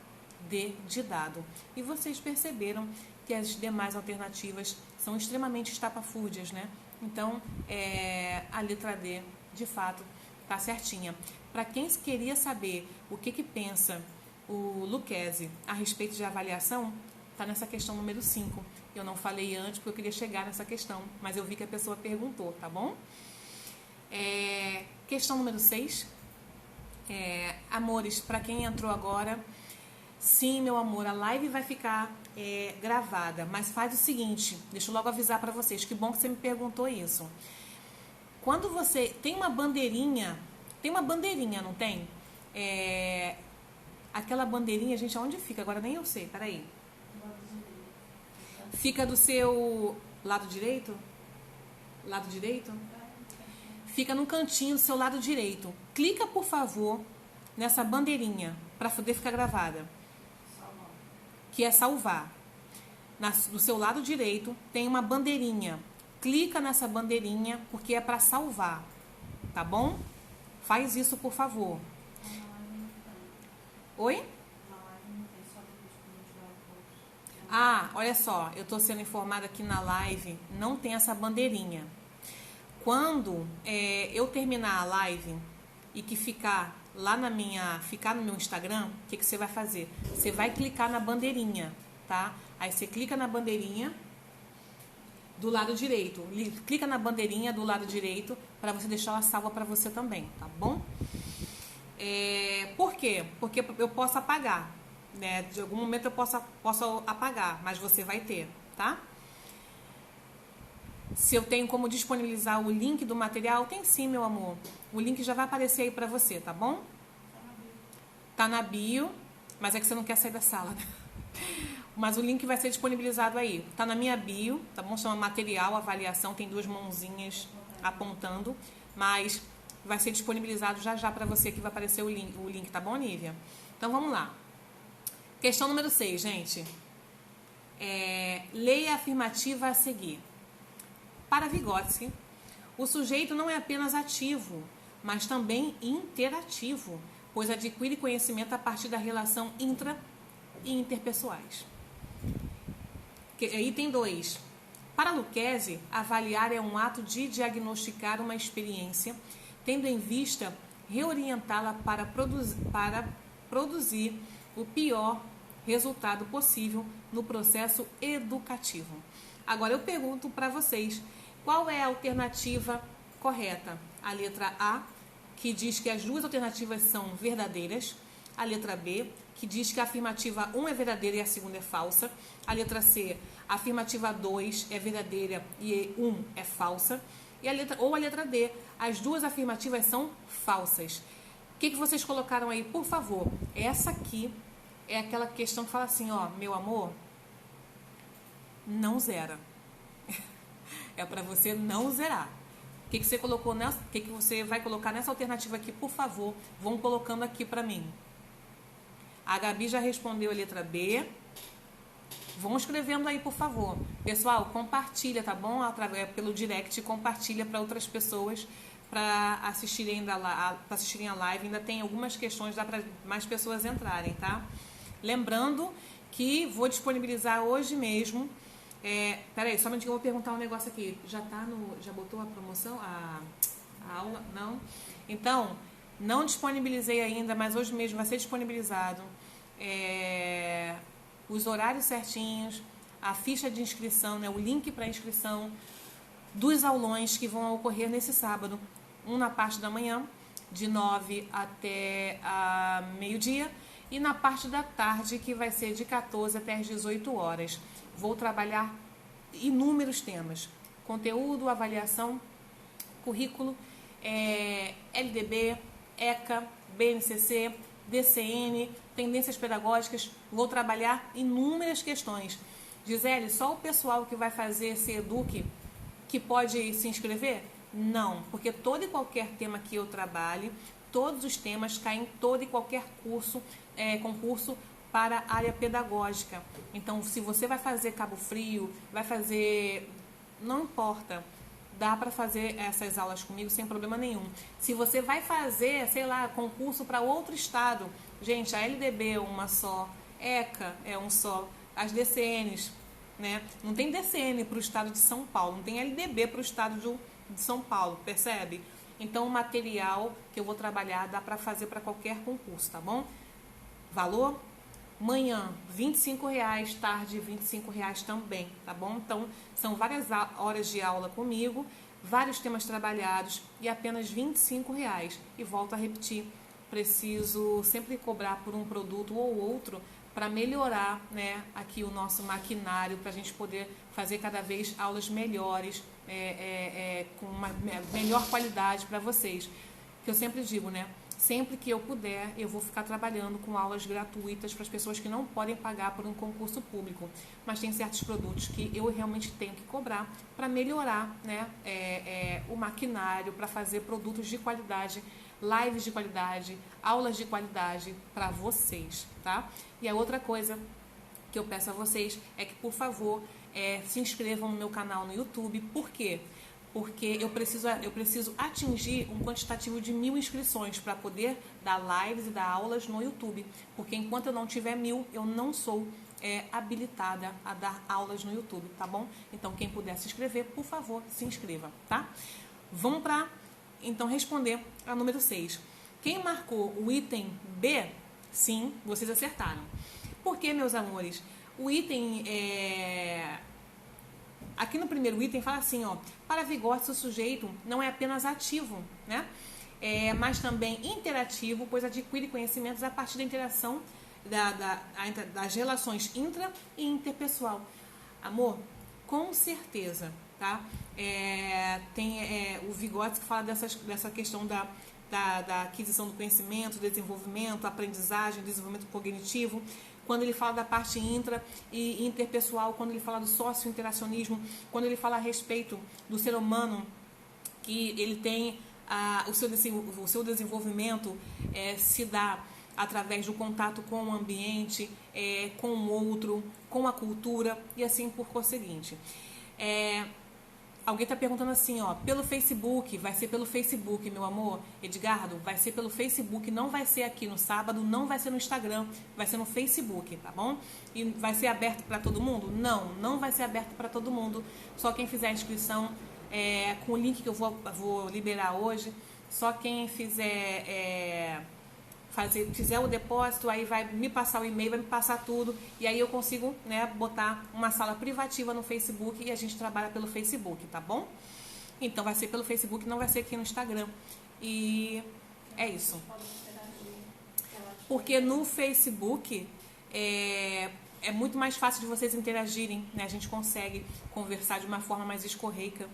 D de dado. E vocês perceberam que as demais alternativas são extremamente estapafúrdias, né? Então, a letra D, de fato, está certinha. Para quem queria saber o que pensa o Lucchesi a respeito de avaliação, está nessa questão número 5. Eu não falei antes porque eu queria chegar nessa questão, mas eu vi que a pessoa perguntou, tá bom? Questão número 6. Amores, para quem entrou agora, sim, meu amor, a live vai ficar gravada, mas faz o seguinte, deixa eu logo avisar para vocês, que bom que você me perguntou isso. Quando você tem uma bandeirinha, não tem? Aquela bandeirinha, gente, aonde fica? Agora nem eu sei, peraí. Fica do seu lado direito? Lado direito? Fica no cantinho do seu lado direito. Clica, por favor, nessa bandeirinha, para poder ficar gravada. Que é salvar. Do seu lado direito tem uma bandeirinha. Clica nessa bandeirinha, porque é para salvar. Tá bom? Faz isso, por favor. Oi? Olha só, eu estou sendo informada que na live não tem essa bandeirinha. Quando eu terminar a live e que ficar lá ficar no meu Instagram, o que você vai fazer? Você vai clicar na bandeirinha, tá? Aí você clica na bandeirinha do lado direito. Clica na bandeirinha do lado direito para você deixar ela salva para você também, tá bom? Por quê? Porque eu posso apagar, né? De algum momento eu posso apagar, mas você vai ter, tá? Se eu tenho como disponibilizar o link do material, tem sim, meu amor. O link já vai aparecer aí pra você, tá bom? Tá na bio, mas é que você não quer sair da sala, né? Mas o link vai ser disponibilizado aí. Tá na minha bio, tá bom? Chama material, avaliação, tem 2 mãozinhas apontando, mas vai ser disponibilizado já pra você, que vai aparecer o link, tá bom, Nívia? Então, vamos lá. Questão número 6, gente. Leia a afirmativa a seguir. Para Vygotsky, o sujeito não é apenas ativo, mas também interativo, pois adquire conhecimento a partir da relação intra e interpessoais. Item 2. Para Lucchesi, avaliar é um ato de diagnosticar uma experiência, tendo em vista reorientá-la para produzir o pior resultado possível no processo educativo. Agora eu pergunto para vocês, qual é a alternativa correta? A letra A, que diz que as 2 alternativas são verdadeiras. A letra B, que diz que a afirmativa 1 é verdadeira e a segunda é falsa. A letra C, a afirmativa 2 é verdadeira e 1 é falsa. E a letra D, as 2 afirmativas são falsas. O que vocês colocaram aí, por favor? Essa aqui é aquela questão que fala assim, ó, meu amor, não zera. É para você não zerar. O que você colocou nessa? O que você vai colocar nessa alternativa aqui, por favor? Vão colocando aqui para mim. A Gabi já respondeu a letra B. vão escrevendo aí, por favor. Pessoal, compartilha, tá bom? Pelo direct, compartilha para outras pessoas para assistirem a live. Ainda tem algumas questões, dá para mais pessoas entrarem, tá? Lembrando que vou disponibilizar hoje mesmo. Peraí, só um minutinho que eu vou perguntar um negócio aqui. Já botou a promoção? A aula? Não? Então, não disponibilizei ainda, mas hoje mesmo vai ser disponibilizado os horários certinhos, a ficha de inscrição, né, o link para inscrição dos aulões que vão ocorrer nesse sábado. Um na parte da manhã, de 9 até meio-dia, e na parte da tarde, que vai ser de 14 até as 18 horas. Vou trabalhar inúmeros temas: conteúdo, avaliação, currículo, LDB, ECA, BNCC, DCN, tendências pedagógicas. Vou trabalhar inúmeras questões. Gisele, só o pessoal que vai fazer esse Eduque que pode se inscrever? Não, porque todo e qualquer tema que eu trabalhe, todos os temas caem em todo e qualquer concurso para a área pedagógica. Então, se você vai fazer Cabo Frio, vai fazer... não importa, dá para fazer essas aulas comigo sem problema nenhum. Se você vai fazer, sei lá, concurso para outro estado, gente, a LDB é uma só, ECA é um só, as DCNs, né? Não tem DCN para o estado de São Paulo, não tem LDB para o estado de São Paulo, percebe? Então, o material que eu vou trabalhar dá para fazer para qualquer concurso, tá bom? Valor? Manhã, R$25, tarde, R$25 também, tá bom? Então, são várias horas de aula comigo, vários temas trabalhados e apenas R$25. E volto a repetir, preciso sempre cobrar por um produto ou outro para melhorar, né, aqui o nosso maquinário, para a gente poder fazer cada vez aulas melhores, com uma melhor qualidade para vocês. Que eu sempre digo, né? Sempre que eu puder, eu vou ficar trabalhando com aulas gratuitas para as pessoas que não podem pagar por um concurso público. Mas tem certos produtos que eu realmente tenho que cobrar para melhorar, né, o maquinário, para fazer produtos de qualidade, lives de qualidade, aulas de qualidade para vocês, tá? E a outra coisa que eu peço a vocês é que, por favor, se inscrevam no meu canal no YouTube. Por quê? Porque eu preciso atingir um quantitativo de 1000 inscrições para poder dar lives e dar aulas no YouTube. Porque enquanto eu não tiver 1000, eu não sou habilitada a dar aulas no YouTube, tá bom? Então, quem puder se inscrever, por favor, se inscreva, tá? Vamos para, então, responder a número 6. Quem marcou o item B, sim, vocês acertaram. Por quê, meus amores? O item aqui no primeiro item fala assim, ó, para Vygotsky o sujeito não é apenas ativo, né? Mas também interativo, pois adquire conhecimentos a partir da interação das relações intra e interpessoal. Amor, com certeza, tá? Tem o Vygotsky que fala dessa questão da aquisição do conhecimento, desenvolvimento, aprendizagem, desenvolvimento cognitivo. Quando ele fala da parte intra e interpessoal, quando ele fala do socio-interacionismo, quando ele fala a respeito do ser humano, que ele tem o seu desenvolvimento se dá através do contato com o ambiente, com o outro, com a cultura e assim por conseguinte. Alguém está perguntando assim, ó, pelo Facebook, vai ser pelo Facebook, meu amor. Edgardo, vai ser pelo Facebook, não vai ser aqui no sábado, não vai ser no Instagram, vai ser no Facebook, tá bom? E vai ser aberto para todo mundo? Não vai ser aberto para todo mundo. Só quem fizer a inscrição com o link que eu vou liberar hoje, só quem fizer o depósito, aí vai me passar o e-mail, vai me passar tudo, e aí eu consigo, né, botar uma sala privativa no Facebook e a gente trabalha pelo Facebook, tá bom? Então vai ser pelo Facebook, não vai ser aqui no Instagram. E é isso. Porque no Facebook é muito mais fácil de vocês interagirem, né? A gente consegue conversar de uma forma mais escorreica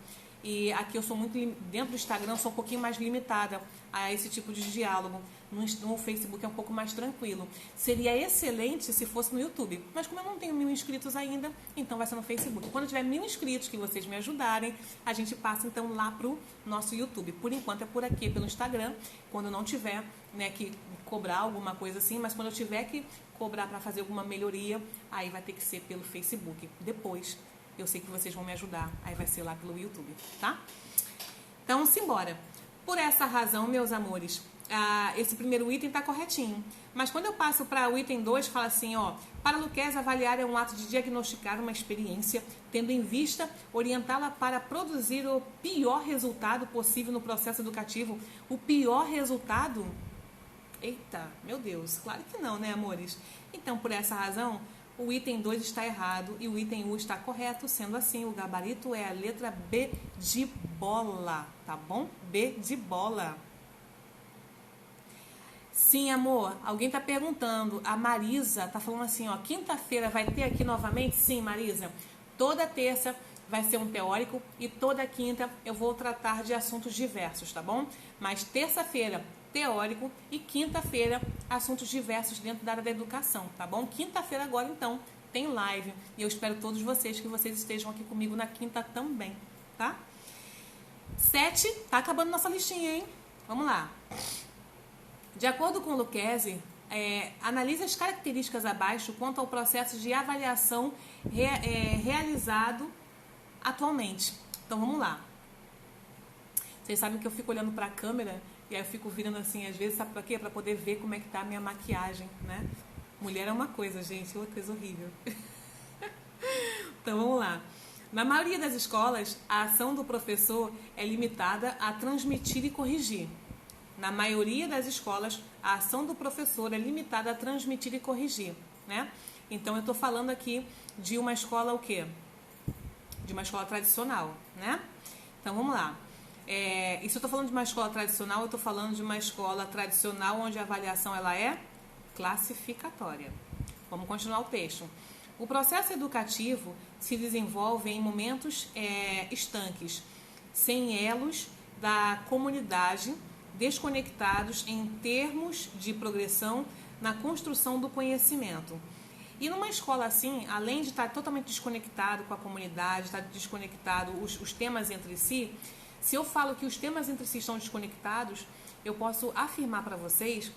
E aqui eu sou muito, dentro do Instagram, eu sou um pouquinho mais limitada a esse tipo de diálogo. No Facebook é um pouco mais tranquilo. Seria excelente se fosse no YouTube, mas como eu não tenho 1000 inscritos ainda, então vai ser no Facebook. Quando eu tiver 1000 inscritos, que vocês me ajudarem, a gente passa então lá pro nosso YouTube. Por enquanto é por aqui, pelo Instagram, quando não tiver, né, que cobrar alguma coisa assim, mas quando eu tiver que cobrar para fazer alguma melhoria, aí vai ter que ser pelo Facebook. Depois, eu sei que vocês vão me ajudar, aí vai ser lá pelo YouTube, tá? Então, simbora. Por essa razão, meus amores, esse primeiro item está corretinho. Mas quando eu passo para o item 2, fala assim, ó, para Luquezzi, avaliar é um ato de diagnosticar uma experiência, tendo em vista orientá-la para produzir o pior resultado possível no processo educativo. O pior resultado? Eita, meu Deus, claro que não, né, amores? Então, por essa razão, o item 2 está errado e o item 1 está correto. Sendo assim, o gabarito é a letra B de bola, tá bom? B de bola. Sim, amor, alguém tá perguntando. A Marisa tá falando assim, ó, quinta-feira vai ter aqui novamente? Sim, Marisa. Toda terça vai ser um teórico e toda quinta eu vou tratar de assuntos diversos, tá bom? Mas terça-feira, teórico e quinta-feira, assuntos diversos dentro da área da educação, tá bom? Quinta-feira agora, então, tem live e eu espero todos vocês que vocês estejam aqui comigo na quinta também, tá? 7, tá acabando nossa listinha, hein? Vamos lá. De acordo com Luquezzi, analise as características abaixo quanto ao processo de avaliação realizado atualmente. Então, vamos lá. Vocês sabem que eu fico olhando para a câmera e aí eu fico virando assim, às vezes, sabe para quê? Para poder ver como é que tá a minha maquiagem, né? Mulher é uma coisa, gente, uma coisa horrível. Então, vamos lá. Na maioria das escolas, a ação do professor é limitada a transmitir e corrigir. Na maioria das escolas, a ação do professor é limitada a transmitir e corrigir, né? Então, eu estou falando aqui de uma escola o quê? De uma escola tradicional, né? Então, vamos lá. E se eu estou falando de uma escola tradicional, eu estou falando de uma escola tradicional onde a avaliação ela é classificatória. Vamos continuar o texto. O processo educativo se desenvolve em momentos estanques, sem elos da comunidade, desconectados em termos de progressão na construção do conhecimento. E numa escola assim, além de estar totalmente desconectado com a comunidade, estar desconectado os temas entre si, se eu falo que os temas entre si estão desconectados, eu posso afirmar para vocês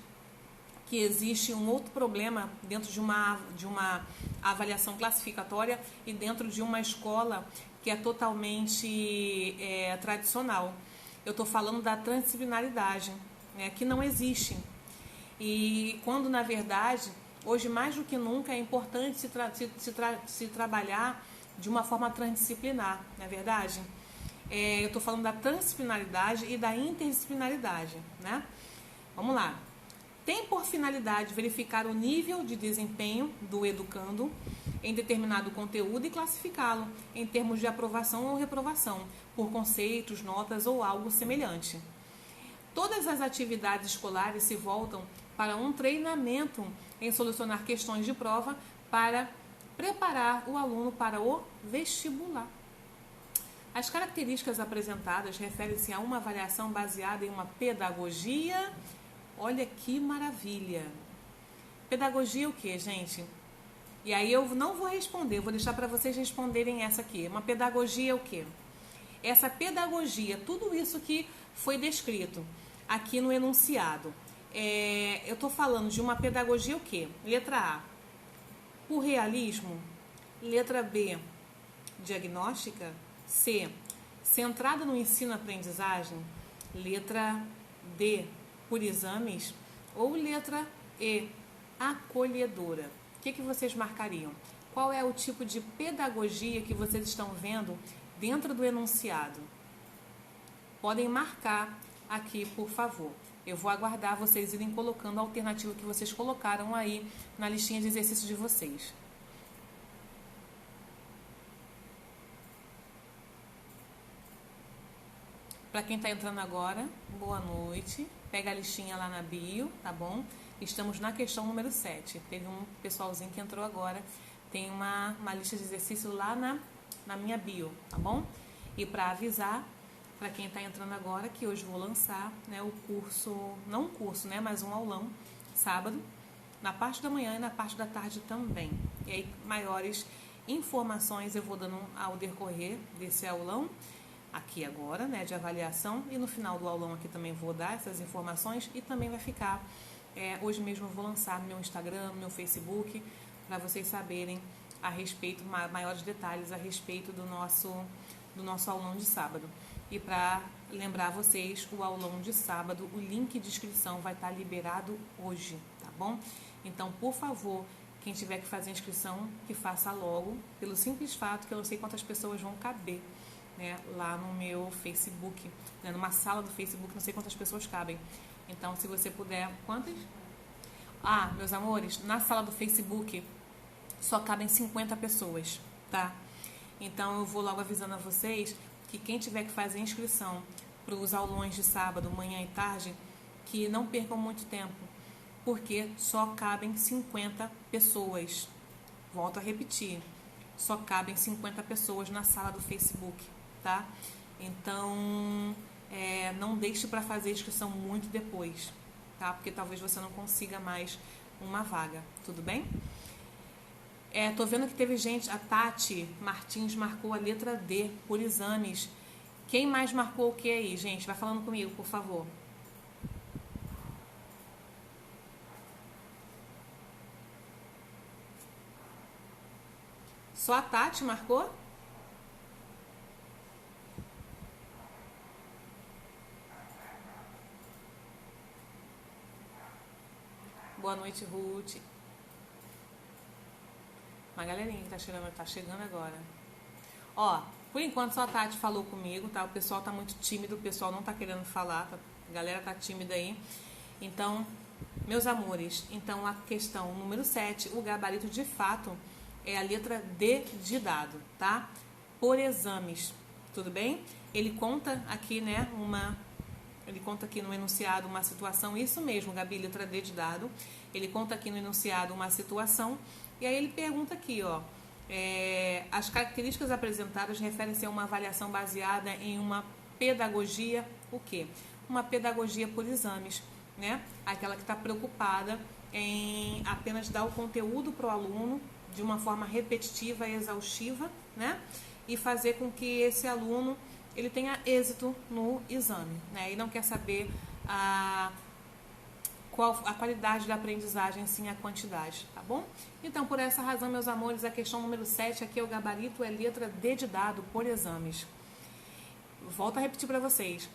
que existe um outro problema dentro de uma avaliação classificatória e dentro de uma escola que é totalmente tradicional. Eu estou falando da transdisciplinaridade, né, que não existe. E quando, na verdade, hoje mais do que nunca é importante se trabalhar de uma forma transdisciplinar, não é verdade? Eu estou falando da transdisciplinaridade e da interdisciplinaridade, né? Vamos lá. Tem por finalidade verificar o nível de desempenho do educando em determinado conteúdo e classificá-lo em termos de aprovação ou reprovação, por conceitos, notas ou algo semelhante. Todas as atividades escolares se voltam para um treinamento em solucionar questões de prova para preparar o aluno para o vestibular. As características apresentadas referem-se a uma avaliação baseada em uma pedagogia. Olha que maravilha! Pedagogia o quê, gente? E aí eu não vou responder, eu vou deixar para vocês responderem essa aqui. Uma pedagogia o quê? Essa pedagogia, tudo isso que foi descrito aqui no enunciado. Eu estou falando de uma pedagogia o quê? Letra A, por realismo. Letra B, diagnóstica. C, centrada no ensino-aprendizagem. Letra D, por exames. Ou letra E, acolhedora. O que vocês marcariam? Qual é o tipo de pedagogia que vocês estão vendo dentro do enunciado? Podem marcar aqui, por favor. Eu vou aguardar vocês irem colocando a alternativa que vocês colocaram aí na listinha de exercícios de vocês. Para quem está entrando agora, boa noite. Pega a listinha lá na bio, tá bom? Estamos na questão número 7. Teve um pessoalzinho que entrou agora. Tem uma lista de exercícios lá na minha bio, tá bom? E para avisar para quem está entrando agora, que hoje vou lançar, né, o curso, não um curso, né, mas um aulão, sábado, na parte da manhã e na parte da tarde também. E aí, maiores informações eu vou dando ao decorrer desse aulão, aqui agora, né, de avaliação, e no final do aulão aqui também vou dar essas informações e também vai ficar, hoje mesmo eu vou lançar no meu Instagram, no meu Facebook, para vocês saberem a respeito, maiores detalhes a respeito do nosso aulão de sábado. E para lembrar vocês, o aulão de sábado, o link de inscrição vai estar liberado hoje, tá bom? Então, por favor, quem tiver que fazer a inscrição, que faça logo, pelo simples fato que eu não sei quantas pessoas vão caber, né, lá no meu Facebook, né, numa sala do Facebook, não sei quantas pessoas cabem. Então, se você puder... Quantas? Ah, meus amores, na sala do Facebook só cabem 50 pessoas, tá? Então, eu vou logo avisando a vocês que quem tiver que fazer a inscrição para os aulões de sábado, manhã e tarde, que não percam muito tempo, porque só cabem 50 pessoas. Volto a repetir, só cabem 50 pessoas na sala do Facebook, tá? Então, não deixe para fazer a inscrição muito depois, tá? Porque talvez você não consiga mais uma vaga, tudo bem? Tô vendo que teve gente, a Tati Martins marcou a letra D por exames. Quem mais marcou o que aí, gente? Vai falando comigo, por favor. Só a Tati marcou? Boa noite, Ruth. Uma galerinha que tá chegando agora. Ó, por enquanto só a Tati falou comigo, tá? O pessoal tá muito tímido, o pessoal não tá querendo falar, tá? A galera tá tímida aí. Então, meus amores, então a questão número 7, o gabarito de fato é a letra D de dado, tá? Por exames, tudo bem? Ele conta aqui, né, ele conta aqui no enunciado uma situação, isso mesmo, Gabi, letra D de dado. Ele conta aqui no enunciado uma situação, e aí ele pergunta aqui, ó, as características apresentadas referem-se a uma avaliação baseada em uma pedagogia, o quê? Uma pedagogia por exames, né? Aquela que está preocupada em apenas dar o conteúdo para o aluno de uma forma repetitiva e exaustiva, né? E fazer com que esse aluno ele tenha êxito no exame, né? E não quer saber qual a qualidade da aprendizagem, sim a quantidade, tá bom? Então, por essa razão, meus amores, a questão número 7 aqui é o gabarito, é letra D de dado por exames. Volto a repetir para vocês.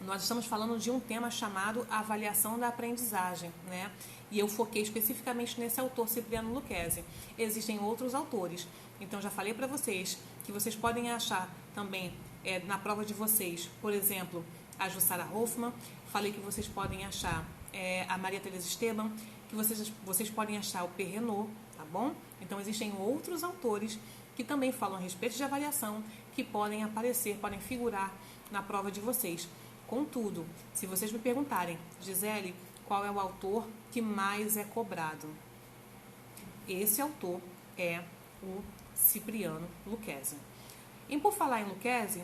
Nós estamos falando de um tema chamado avaliação da aprendizagem, né? E eu foquei especificamente nesse autor, Cipriano Lucchesi. Existem outros autores, então já falei para vocês que vocês podem achar também na prova de vocês, por exemplo, a Jussara Hoffmann, falei que vocês podem achar a Maria Teresa Esteban, que vocês podem achar o Perrenot, tá bom? Então existem outros autores que também falam a respeito de avaliação, que podem aparecer, podem figurar na prova de vocês. Contudo, se vocês me perguntarem, Gisele, qual é o autor que mais é cobrado? Esse autor é o Cipriano Lucchesi. E por falar em Lucchesi,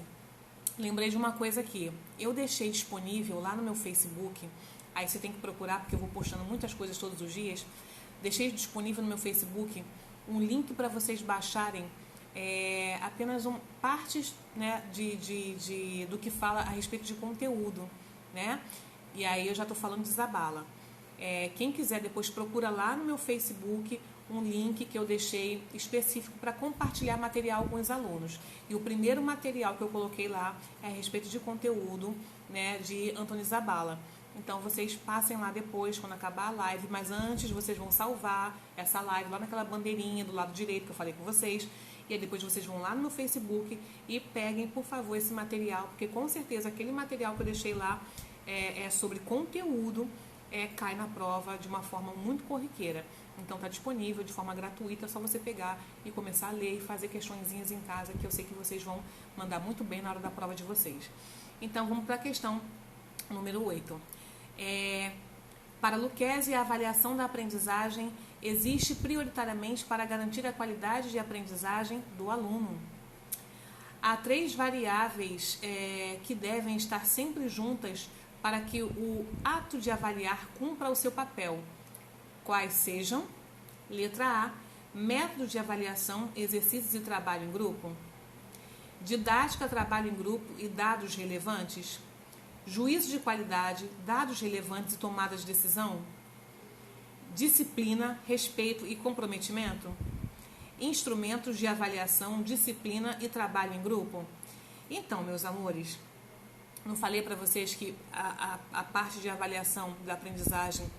lembrei de uma coisa aqui. Eu deixei disponível lá no meu Facebook, aí você tem que procurar, porque eu vou postando muitas coisas todos os dias. Deixei disponível no meu Facebook um link para vocês baixarem apenas partes, né, do que fala a respeito de conteúdo, né? E aí eu já estou falando de Zabala. Quem quiser depois procura lá no meu Facebook um link que eu deixei específico para compartilhar material com os alunos. E o primeiro material que eu coloquei lá é a respeito de conteúdo, né, de Antônio Zabala. Então, vocês passem lá depois, quando acabar a live, mas antes vocês vão salvar essa live lá naquela bandeirinha do lado direito que eu falei com vocês. E aí depois vocês vão lá no meu Facebook e peguem, por favor, esse material, porque com certeza aquele material que eu deixei lá é sobre conteúdo, cai na prova de uma forma muito corriqueira. Então está disponível de forma gratuita, é só você pegar e começar a ler e fazer questõezinhas em casa, que eu sei que vocês vão mandar muito bem na hora da prova de vocês. Então vamos para a questão número 8. Para Lucchesi, a avaliação da aprendizagem existe prioritariamente para garantir a qualidade de aprendizagem do aluno. Há 3 variáveis que devem estar sempre juntas para que o ato de avaliar cumpra o seu papel. Quais sejam? Letra A, método de avaliação, exercícios e trabalho em grupo. Didática, trabalho em grupo e dados relevantes. Juízo de qualidade, dados relevantes e tomada de decisão. Disciplina, respeito e comprometimento. Instrumentos de avaliação, disciplina e trabalho em grupo. Então, meus amores, não falei para vocês que a parte de avaliação da aprendizagem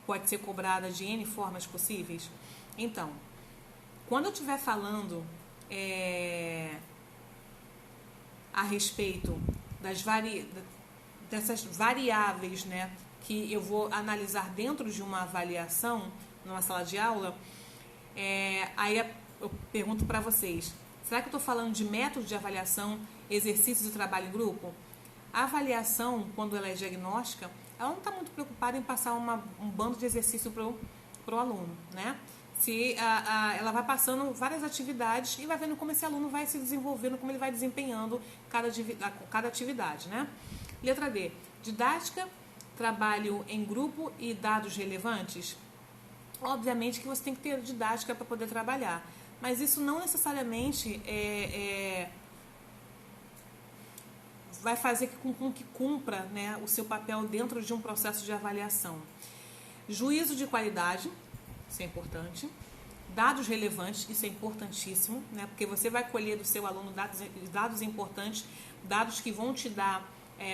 pode ser cobrada de N formas possíveis? Então, quando eu estiver falando a respeito dessas variáveis, né, que eu vou analisar dentro de uma avaliação, numa sala de aula, aí eu pergunto para vocês, será que eu estou falando de método de avaliação, exercícios de trabalho em grupo? A avaliação, quando ela é diagnóstica, ela não está muito preocupada em passar um bando de exercício para o aluno, né? Ela vai passando várias atividades e vai vendo como esse aluno vai se desenvolvendo, como ele vai desempenhando cada atividade, né? Letra D, didática, trabalho em grupo e dados relevantes. Obviamente que você tem que ter didática para poder trabalhar, mas isso não necessariamente vai fazer com que cumpra, né, o seu papel dentro de um processo de avaliação. Juízo de qualidade, isso é importante. Dados relevantes, isso é importantíssimo, né, porque você vai colher do seu aluno dados importantes, dados que vão te dar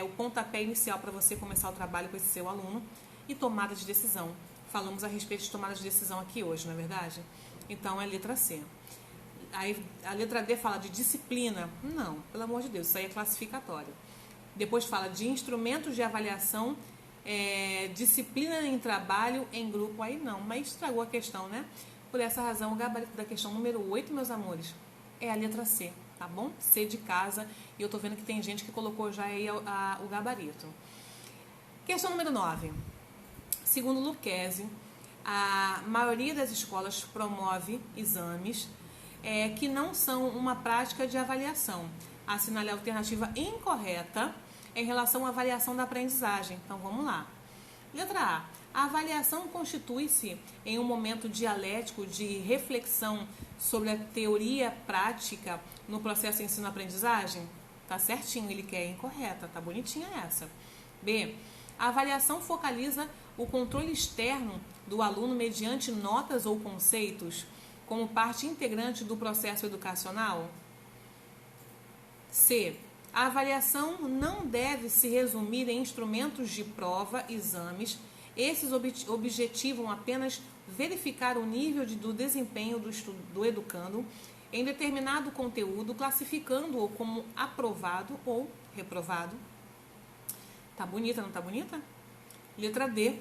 o pontapé inicial para você começar o trabalho com esse seu aluno. E tomada de decisão. Falamos a respeito de tomada de decisão aqui hoje, não é verdade? Então, é a letra C. Aí, a letra D fala de disciplina. Não, pelo amor de Deus, isso aí é classificatório. Depois fala de instrumentos de avaliação, disciplina em trabalho em grupo. Aí não, mas estragou a questão, né? Por essa razão, o gabarito da questão número 8, meus amores, é a letra C, tá bom? C de casa. E eu tô vendo que tem gente que colocou já aí o gabarito. Questão número 9. Segundo Lucchesi, a maioria das escolas promove exames que não são uma prática de avaliação. Assinale a alternativa incorreta em relação à avaliação da aprendizagem. Então, vamos lá. Letra A. A avaliação constitui-se em um momento dialético de reflexão sobre a teoria prática no processo de ensino-aprendizagem? Tá certinho, ele quer incorreta, tá bonitinha essa. B. A avaliação focaliza o controle externo do aluno mediante notas ou conceitos como parte integrante do processo educacional? C. A avaliação não deve se resumir em instrumentos de prova, exames. Esses objetivam apenas verificar o nível do desempenho do educando em determinado conteúdo, classificando-o como aprovado ou reprovado. Tá bonita, não tá bonita? Letra D.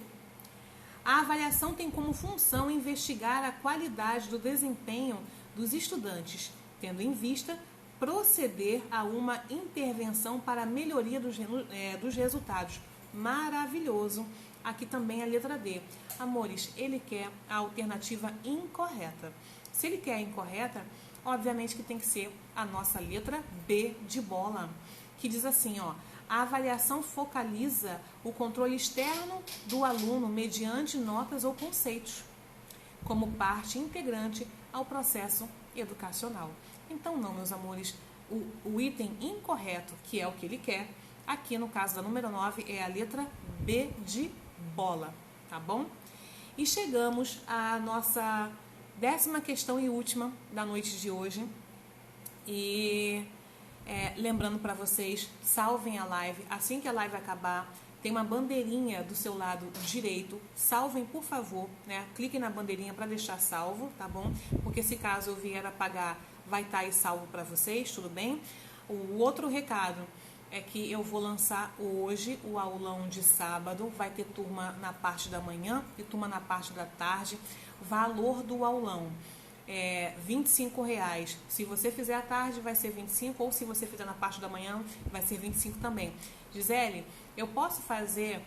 A avaliação tem como função investigar a qualidade do desempenho dos estudantes, tendo em vista proceder a uma intervenção para a melhoria dos resultados. Maravilhoso. Aqui também a letra D. Amores, ele quer a alternativa incorreta. Se ele quer a incorreta, obviamente que tem que ser a nossa letra B de bola, que diz assim, ó: a avaliação focaliza o controle externo do aluno mediante notas ou conceitos, como parte integrante ao processo educacional. Então, não, meus amores, o item incorreto, que é o que ele quer, aqui no caso da número 9, é a letra B de bola, tá bom? E chegamos à nossa 10ª questão e última da noite de hoje. E lembrando para vocês, salvem a live. Assim que a live acabar, tem uma bandeirinha do seu lado direito. Salvem, por favor, né? Cliquem na bandeirinha para deixar salvo, tá bom? Porque se caso eu vier apagar, vai estar aí salvo para vocês, tudo bem? O outro recado é que eu vou lançar hoje o aulão de sábado. Vai ter turma na parte da manhã e turma na parte da tarde. Valor do aulão é R$25. Se você fizer à tarde, vai ser 25, ou se você fizer na parte da manhã, vai ser 25 também. Gisele, eu posso fazer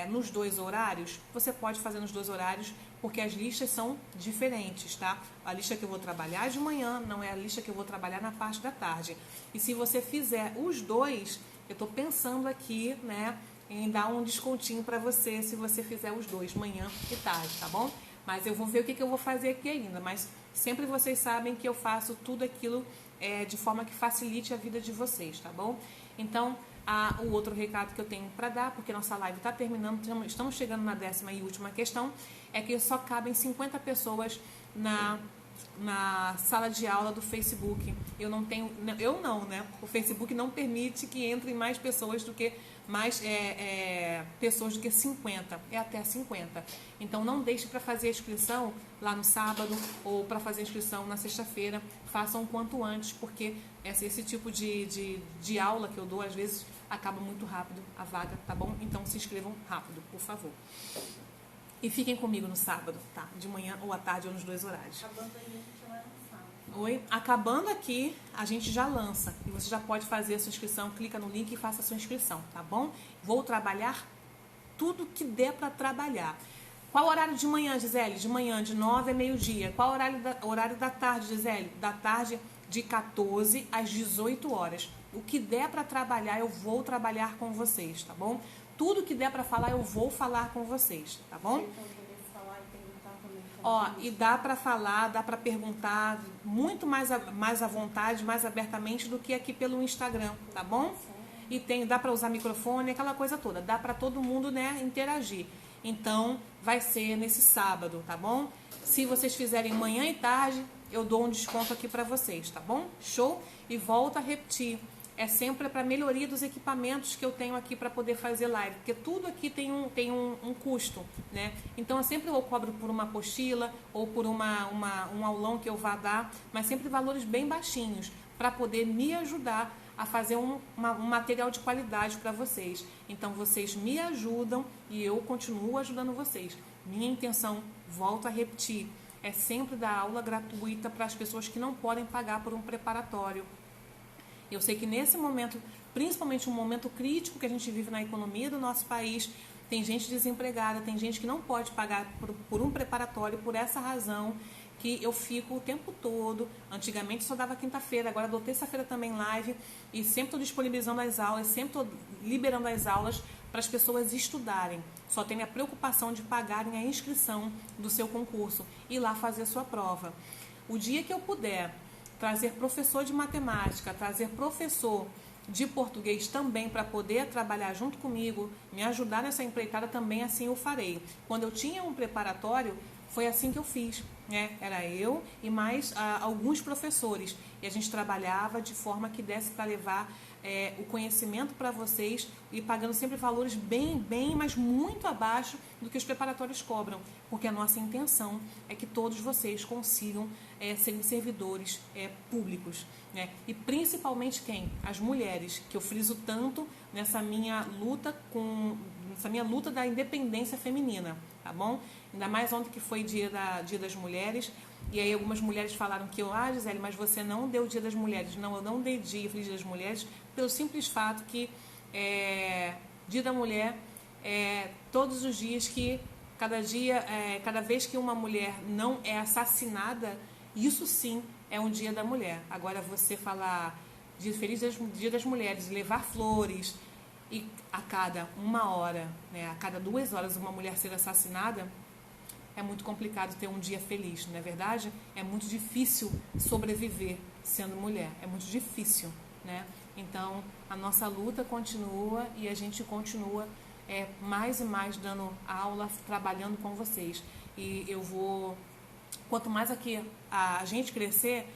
nos 2 horários, você pode fazer nos 2 horários, porque as listas são diferentes, tá? A lista que eu vou trabalhar de manhã não é a lista que eu vou trabalhar na parte da tarde. E se você fizer os 2, eu estou pensando aqui, né, em dar um descontinho para você se você fizer os 2, manhã e tarde, tá bom? Mas eu vou ver o que eu vou fazer aqui ainda. Mas sempre vocês sabem que eu faço tudo aquilo de forma que facilite a vida de vocês, tá bom? Então, o outro recado que eu tenho para dar, porque nossa live está terminando, estamos chegando na 10ª e última questão, é que só cabem 50 pessoas na sala de aula do Facebook. Eu não, né? O Facebook não permite que entrem mais pessoas do que pessoas do que 50, é até 50. Então não deixe para fazer a inscrição lá no sábado ou para fazer a inscrição na sexta-feira, façam o quanto antes, porque esse tipo de aula que eu dou às vezes acaba muito rápido a vaga, tá bom? Então se inscrevam rápido, por favor. E fiquem comigo no sábado, tá? De manhã ou à tarde ou nos 2 horários. Acabando aí, a gente vai lançar. Oi? Acabando aqui, a gente já lança. E você já pode fazer a sua inscrição, clica no link e faça a sua inscrição, tá bom? Vou trabalhar tudo que der para trabalhar. Qual horário de manhã, Gisele? De manhã, de 9 a meio-dia. Qual horário da tarde, Gisele? Da tarde, de 14 às 18 horas. O que der para trabalhar, eu vou trabalhar com vocês, tá bom? Tudo que der para falar, eu vou falar com vocês, tá bom? Ó, e dá para falar, dá para perguntar muito mais à vontade, mais abertamente do que aqui pelo Instagram, tá bom? E dá para usar microfone, aquela coisa toda. Dá para todo mundo, né, interagir. Então, vai ser nesse sábado, tá bom? Se vocês fizerem manhã e tarde, eu dou um desconto aqui para vocês, tá bom? Show? E volto a repetir. É sempre para melhoria dos equipamentos que eu tenho aqui para poder fazer live, porque tudo aqui tem um custo, né? Então eu sempre cobro por uma apostila ou por um aulão que eu vá dar, mas sempre valores bem baixinhos, para poder me ajudar a fazer um material de qualidade para vocês. Então vocês me ajudam e eu continuo ajudando vocês. Minha intenção, volto a repetir, é sempre dar aula gratuita para as pessoas que não podem pagar por um preparatório. Eu sei que nesse momento, principalmente um momento crítico que a gente vive na economia do nosso país, tem gente desempregada, tem gente que não pode pagar por um preparatório, por essa razão que eu fico o tempo todo. Antigamente só dava quinta-feira, agora dou terça-feira também live e sempre estou disponibilizando as aulas, sempre estou liberando as aulas para as pessoas estudarem. Só tenho a preocupação de pagarem a inscrição do seu concurso e lá fazer a sua prova. O dia que eu puder trazer professor de matemática, trazer professor de português também para poder trabalhar junto comigo, me ajudar nessa empreitada, também assim eu farei. Quando eu tinha um preparatório, foi assim que eu fiz, né? Era eu e mais alguns professores. E a gente trabalhava de forma que desse para levar o conhecimento para vocês e pagando sempre valores bem, mas muito abaixo do que os preparatórios cobram. Porque a nossa intenção é que todos vocês consigam serem servidores públicos, né? E principalmente quem? As mulheres, que eu friso tanto nessa minha luta da independência feminina, tá bom? Ainda mais ontem que foi dia das mulheres, e aí algumas mulheres falaram que Gisele, mas você não deu o dia das mulheres. Não, eu não dei dia das mulheres, pelo simples fato que dia da mulher todos os dias que cada vez que uma mulher não é assassinada, isso sim é um dia da mulher. Agora você falar feliz dia das mulheres, levar flores, e a cada 1 hora, né, a cada 2 horas uma mulher ser assassinada, é muito complicado ter um dia feliz, não é verdade? É muito difícil sobreviver sendo mulher, é muito difícil, né? Então, a nossa luta continua e a gente continua mais e mais dando aula, trabalhando com vocês. E eu vou, quanto mais aqui a gente crescer,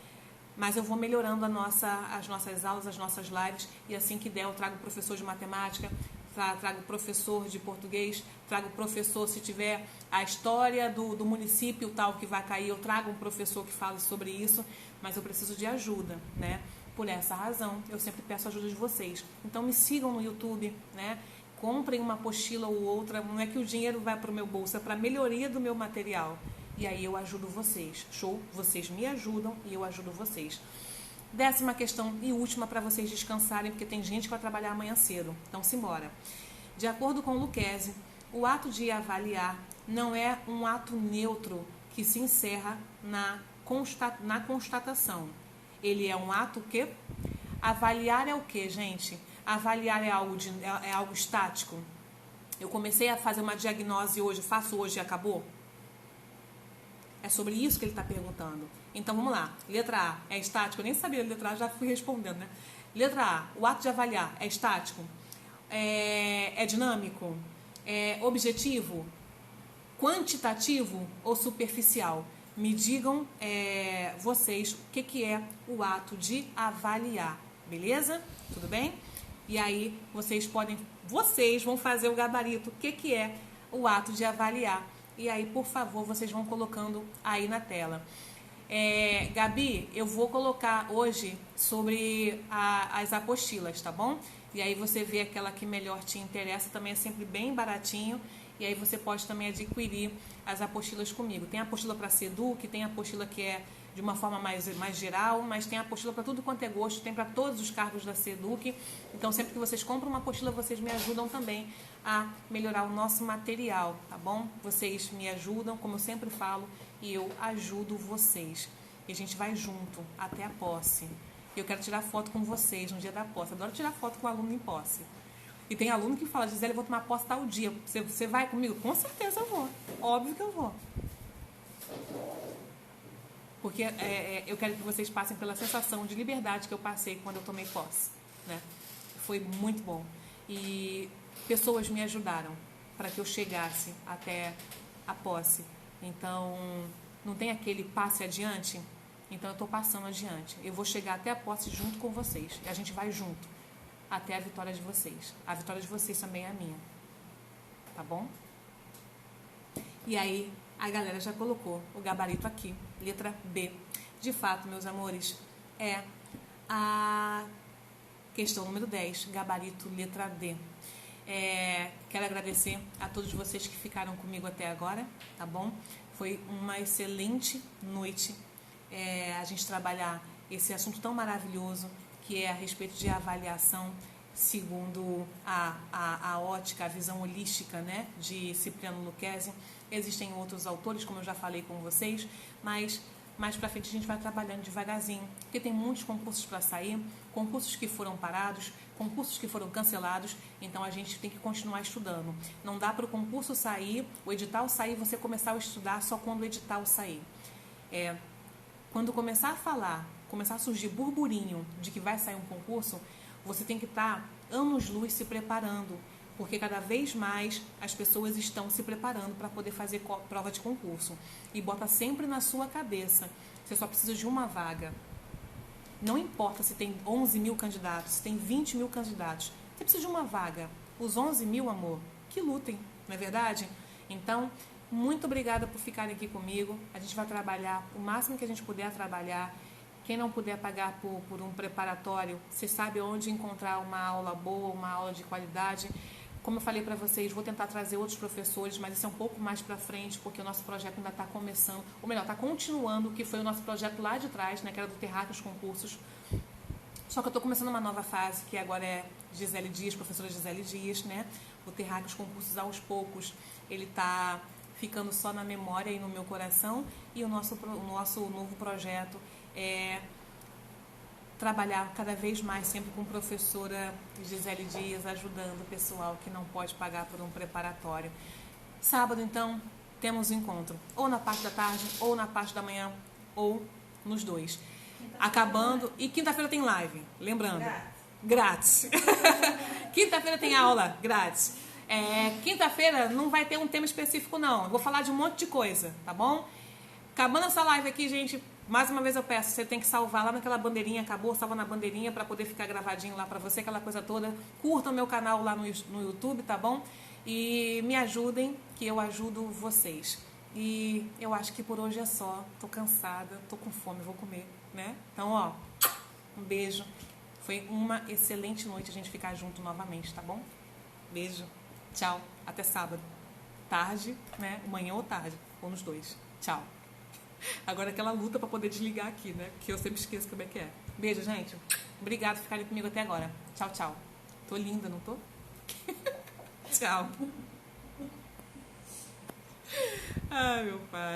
mas eu vou melhorando as nossas aulas, as nossas lives, e assim que der eu trago professor de matemática, trago professor de português, trago professor, se tiver a história do município tal que vai cair, eu trago um professor que fale sobre isso, mas eu preciso de ajuda, né? Por essa razão, eu sempre peço a ajuda de vocês. Então me sigam no YouTube, né? Comprem uma apostila ou outra, não é que o dinheiro vai para o meu bolso, é para a melhoria do meu material. E aí eu ajudo vocês, show? Vocês me ajudam e eu ajudo vocês. 10ª questão e última para vocês descansarem, porque tem gente que vai trabalhar amanhã cedo. Então, simbora. De acordo com Lucchesi, o ato de avaliar não é um ato neutro que se encerra na constatação. Ele é um ato que... Avaliar é o que, gente? Avaliar é algo estático. Eu comecei a fazer uma diagnose hoje, faço hoje e acabou? É sobre isso que ele está perguntando. Então, vamos lá. Letra A, é estático? Eu nem sabia a letra A, já fui respondendo, né? Letra A, o ato de avaliar é estático? É dinâmico? É objetivo? Quantitativo ou superficial? Me digam vocês o que é o ato de avaliar, beleza? Tudo bem? E aí vocês vão fazer o gabarito, o que é o ato de avaliar. E aí, por favor, vocês vão colocando aí na tela. Gabi, eu vou colocar hoje sobre as apostilas, tá bom? E aí você vê aquela que melhor te interessa, também é sempre bem baratinho. E aí você pode também adquirir as apostilas comigo. Tem a apostila para SEDUC, tem a apostila que é de uma forma mais geral, mas tem a apostila para tudo quanto é gosto, tem para todos os cargos da SEDUC. Então, sempre que vocês compram uma apostila, vocês me ajudam também a melhorar o nosso material, tá bom? Vocês me ajudam, como eu sempre falo, e eu ajudo vocês. E a gente vai junto até a posse. Eu quero tirar foto com vocês no dia da posse. Adoro tirar foto com o aluno em posse. E tem aluno que fala, Gisele, eu vou tomar posse tal dia. Você vai comigo? Com certeza eu vou. Óbvio que eu vou. Porque eu quero que vocês passem pela sensação de liberdade que eu passei quando eu tomei posse, né? Foi muito bom. E pessoas me ajudaram para que eu chegasse até a posse. Então, não tem aquele passe adiante? Então, eu estou passando adiante. Eu vou chegar até a posse junto com vocês. E a gente vai junto até a vitória de vocês. A vitória de vocês também é a minha. Tá bom? E aí, a galera já colocou o gabarito aqui, letra B. De fato, meus amores, é a questão número 10, gabarito letra D. Quero agradecer a todos vocês que ficaram comigo até agora, tá bom? Foi uma excelente noite a gente trabalhar esse assunto tão maravilhoso que é a respeito de avaliação segundo a ótica, a visão holística, né, de Cipriano Lucchesi. Existem outros autores, como eu já falei com vocês, mas mais para frente a gente vai trabalhando devagarzinho, porque tem muitos concursos para sair, concursos que foram parados, concursos que foram cancelados, então a gente tem que continuar estudando. Não dá para o concurso sair, o edital sair, você começar a estudar só quando o edital sair. Quando começar a falar, começar a surgir burburinho de que vai sair um concurso, você tem que estar anos-luz se preparando, porque cada vez mais as pessoas estão se preparando para poder fazer prova de concurso. E bota sempre na sua cabeça, você só precisa de uma vaga. Não importa se tem 11 mil candidatos, se tem 20 mil candidatos, você precisa de uma vaga. Os 11 mil, amor, que lutem, não é verdade? Então, muito obrigada por ficarem aqui comigo. A gente vai trabalhar o máximo que a gente puder trabalhar. Quem não puder pagar por um preparatório, você sabe onde encontrar uma aula boa, uma aula de qualidade. Como eu falei para vocês, vou tentar trazer outros professores, mas isso é um pouco mais para frente, porque o nosso projeto ainda está começando, ou melhor, está continuando, que foi o nosso projeto lá de trás, né, que era do Terráqueos Concursos. Só que eu estou começando uma nova fase, que agora é Gisele Dias, professora Gisele Dias, né? O Terráqueos Concursos, aos poucos, ele está ficando só na memória e no meu coração, e o nosso novo projeto é trabalhar cada vez mais sempre com professora Gisele Dias, ajudando o pessoal que não pode pagar por um preparatório. Sábado, então, temos encontro, ou na parte da tarde, ou na parte da manhã, ou nos dois. Acabando, e quinta-feira tem live, lembrando, grátis. Quinta-feira tem aula, grátis. Quinta-feira não vai ter um tema específico, não. Eu vou falar de um monte de coisa, tá bom? Acabando essa live aqui, gente, mais uma vez eu peço, você tem que salvar lá naquela bandeirinha, acabou, salva na bandeirinha para poder ficar gravadinho lá para você, aquela coisa toda. Curtam meu canal lá no YouTube, tá bom? E me ajudem, que eu ajudo vocês. E eu acho que por hoje é só. Tô cansada, tô com fome, vou comer, né? Então, ó, um beijo. Foi uma excelente noite a gente ficar junto novamente, tá bom? Beijo. Tchau. Até sábado. Tarde, né? Manhã ou tarde. Ou nos dois. Tchau. Agora aquela luta para poder desligar aqui, né? Que eu sempre esqueço como é que é. Beijo, gente. Obrigada por ficarem comigo até agora. Tchau, tchau. Tô linda, não tô? Tchau. Ai, meu pai.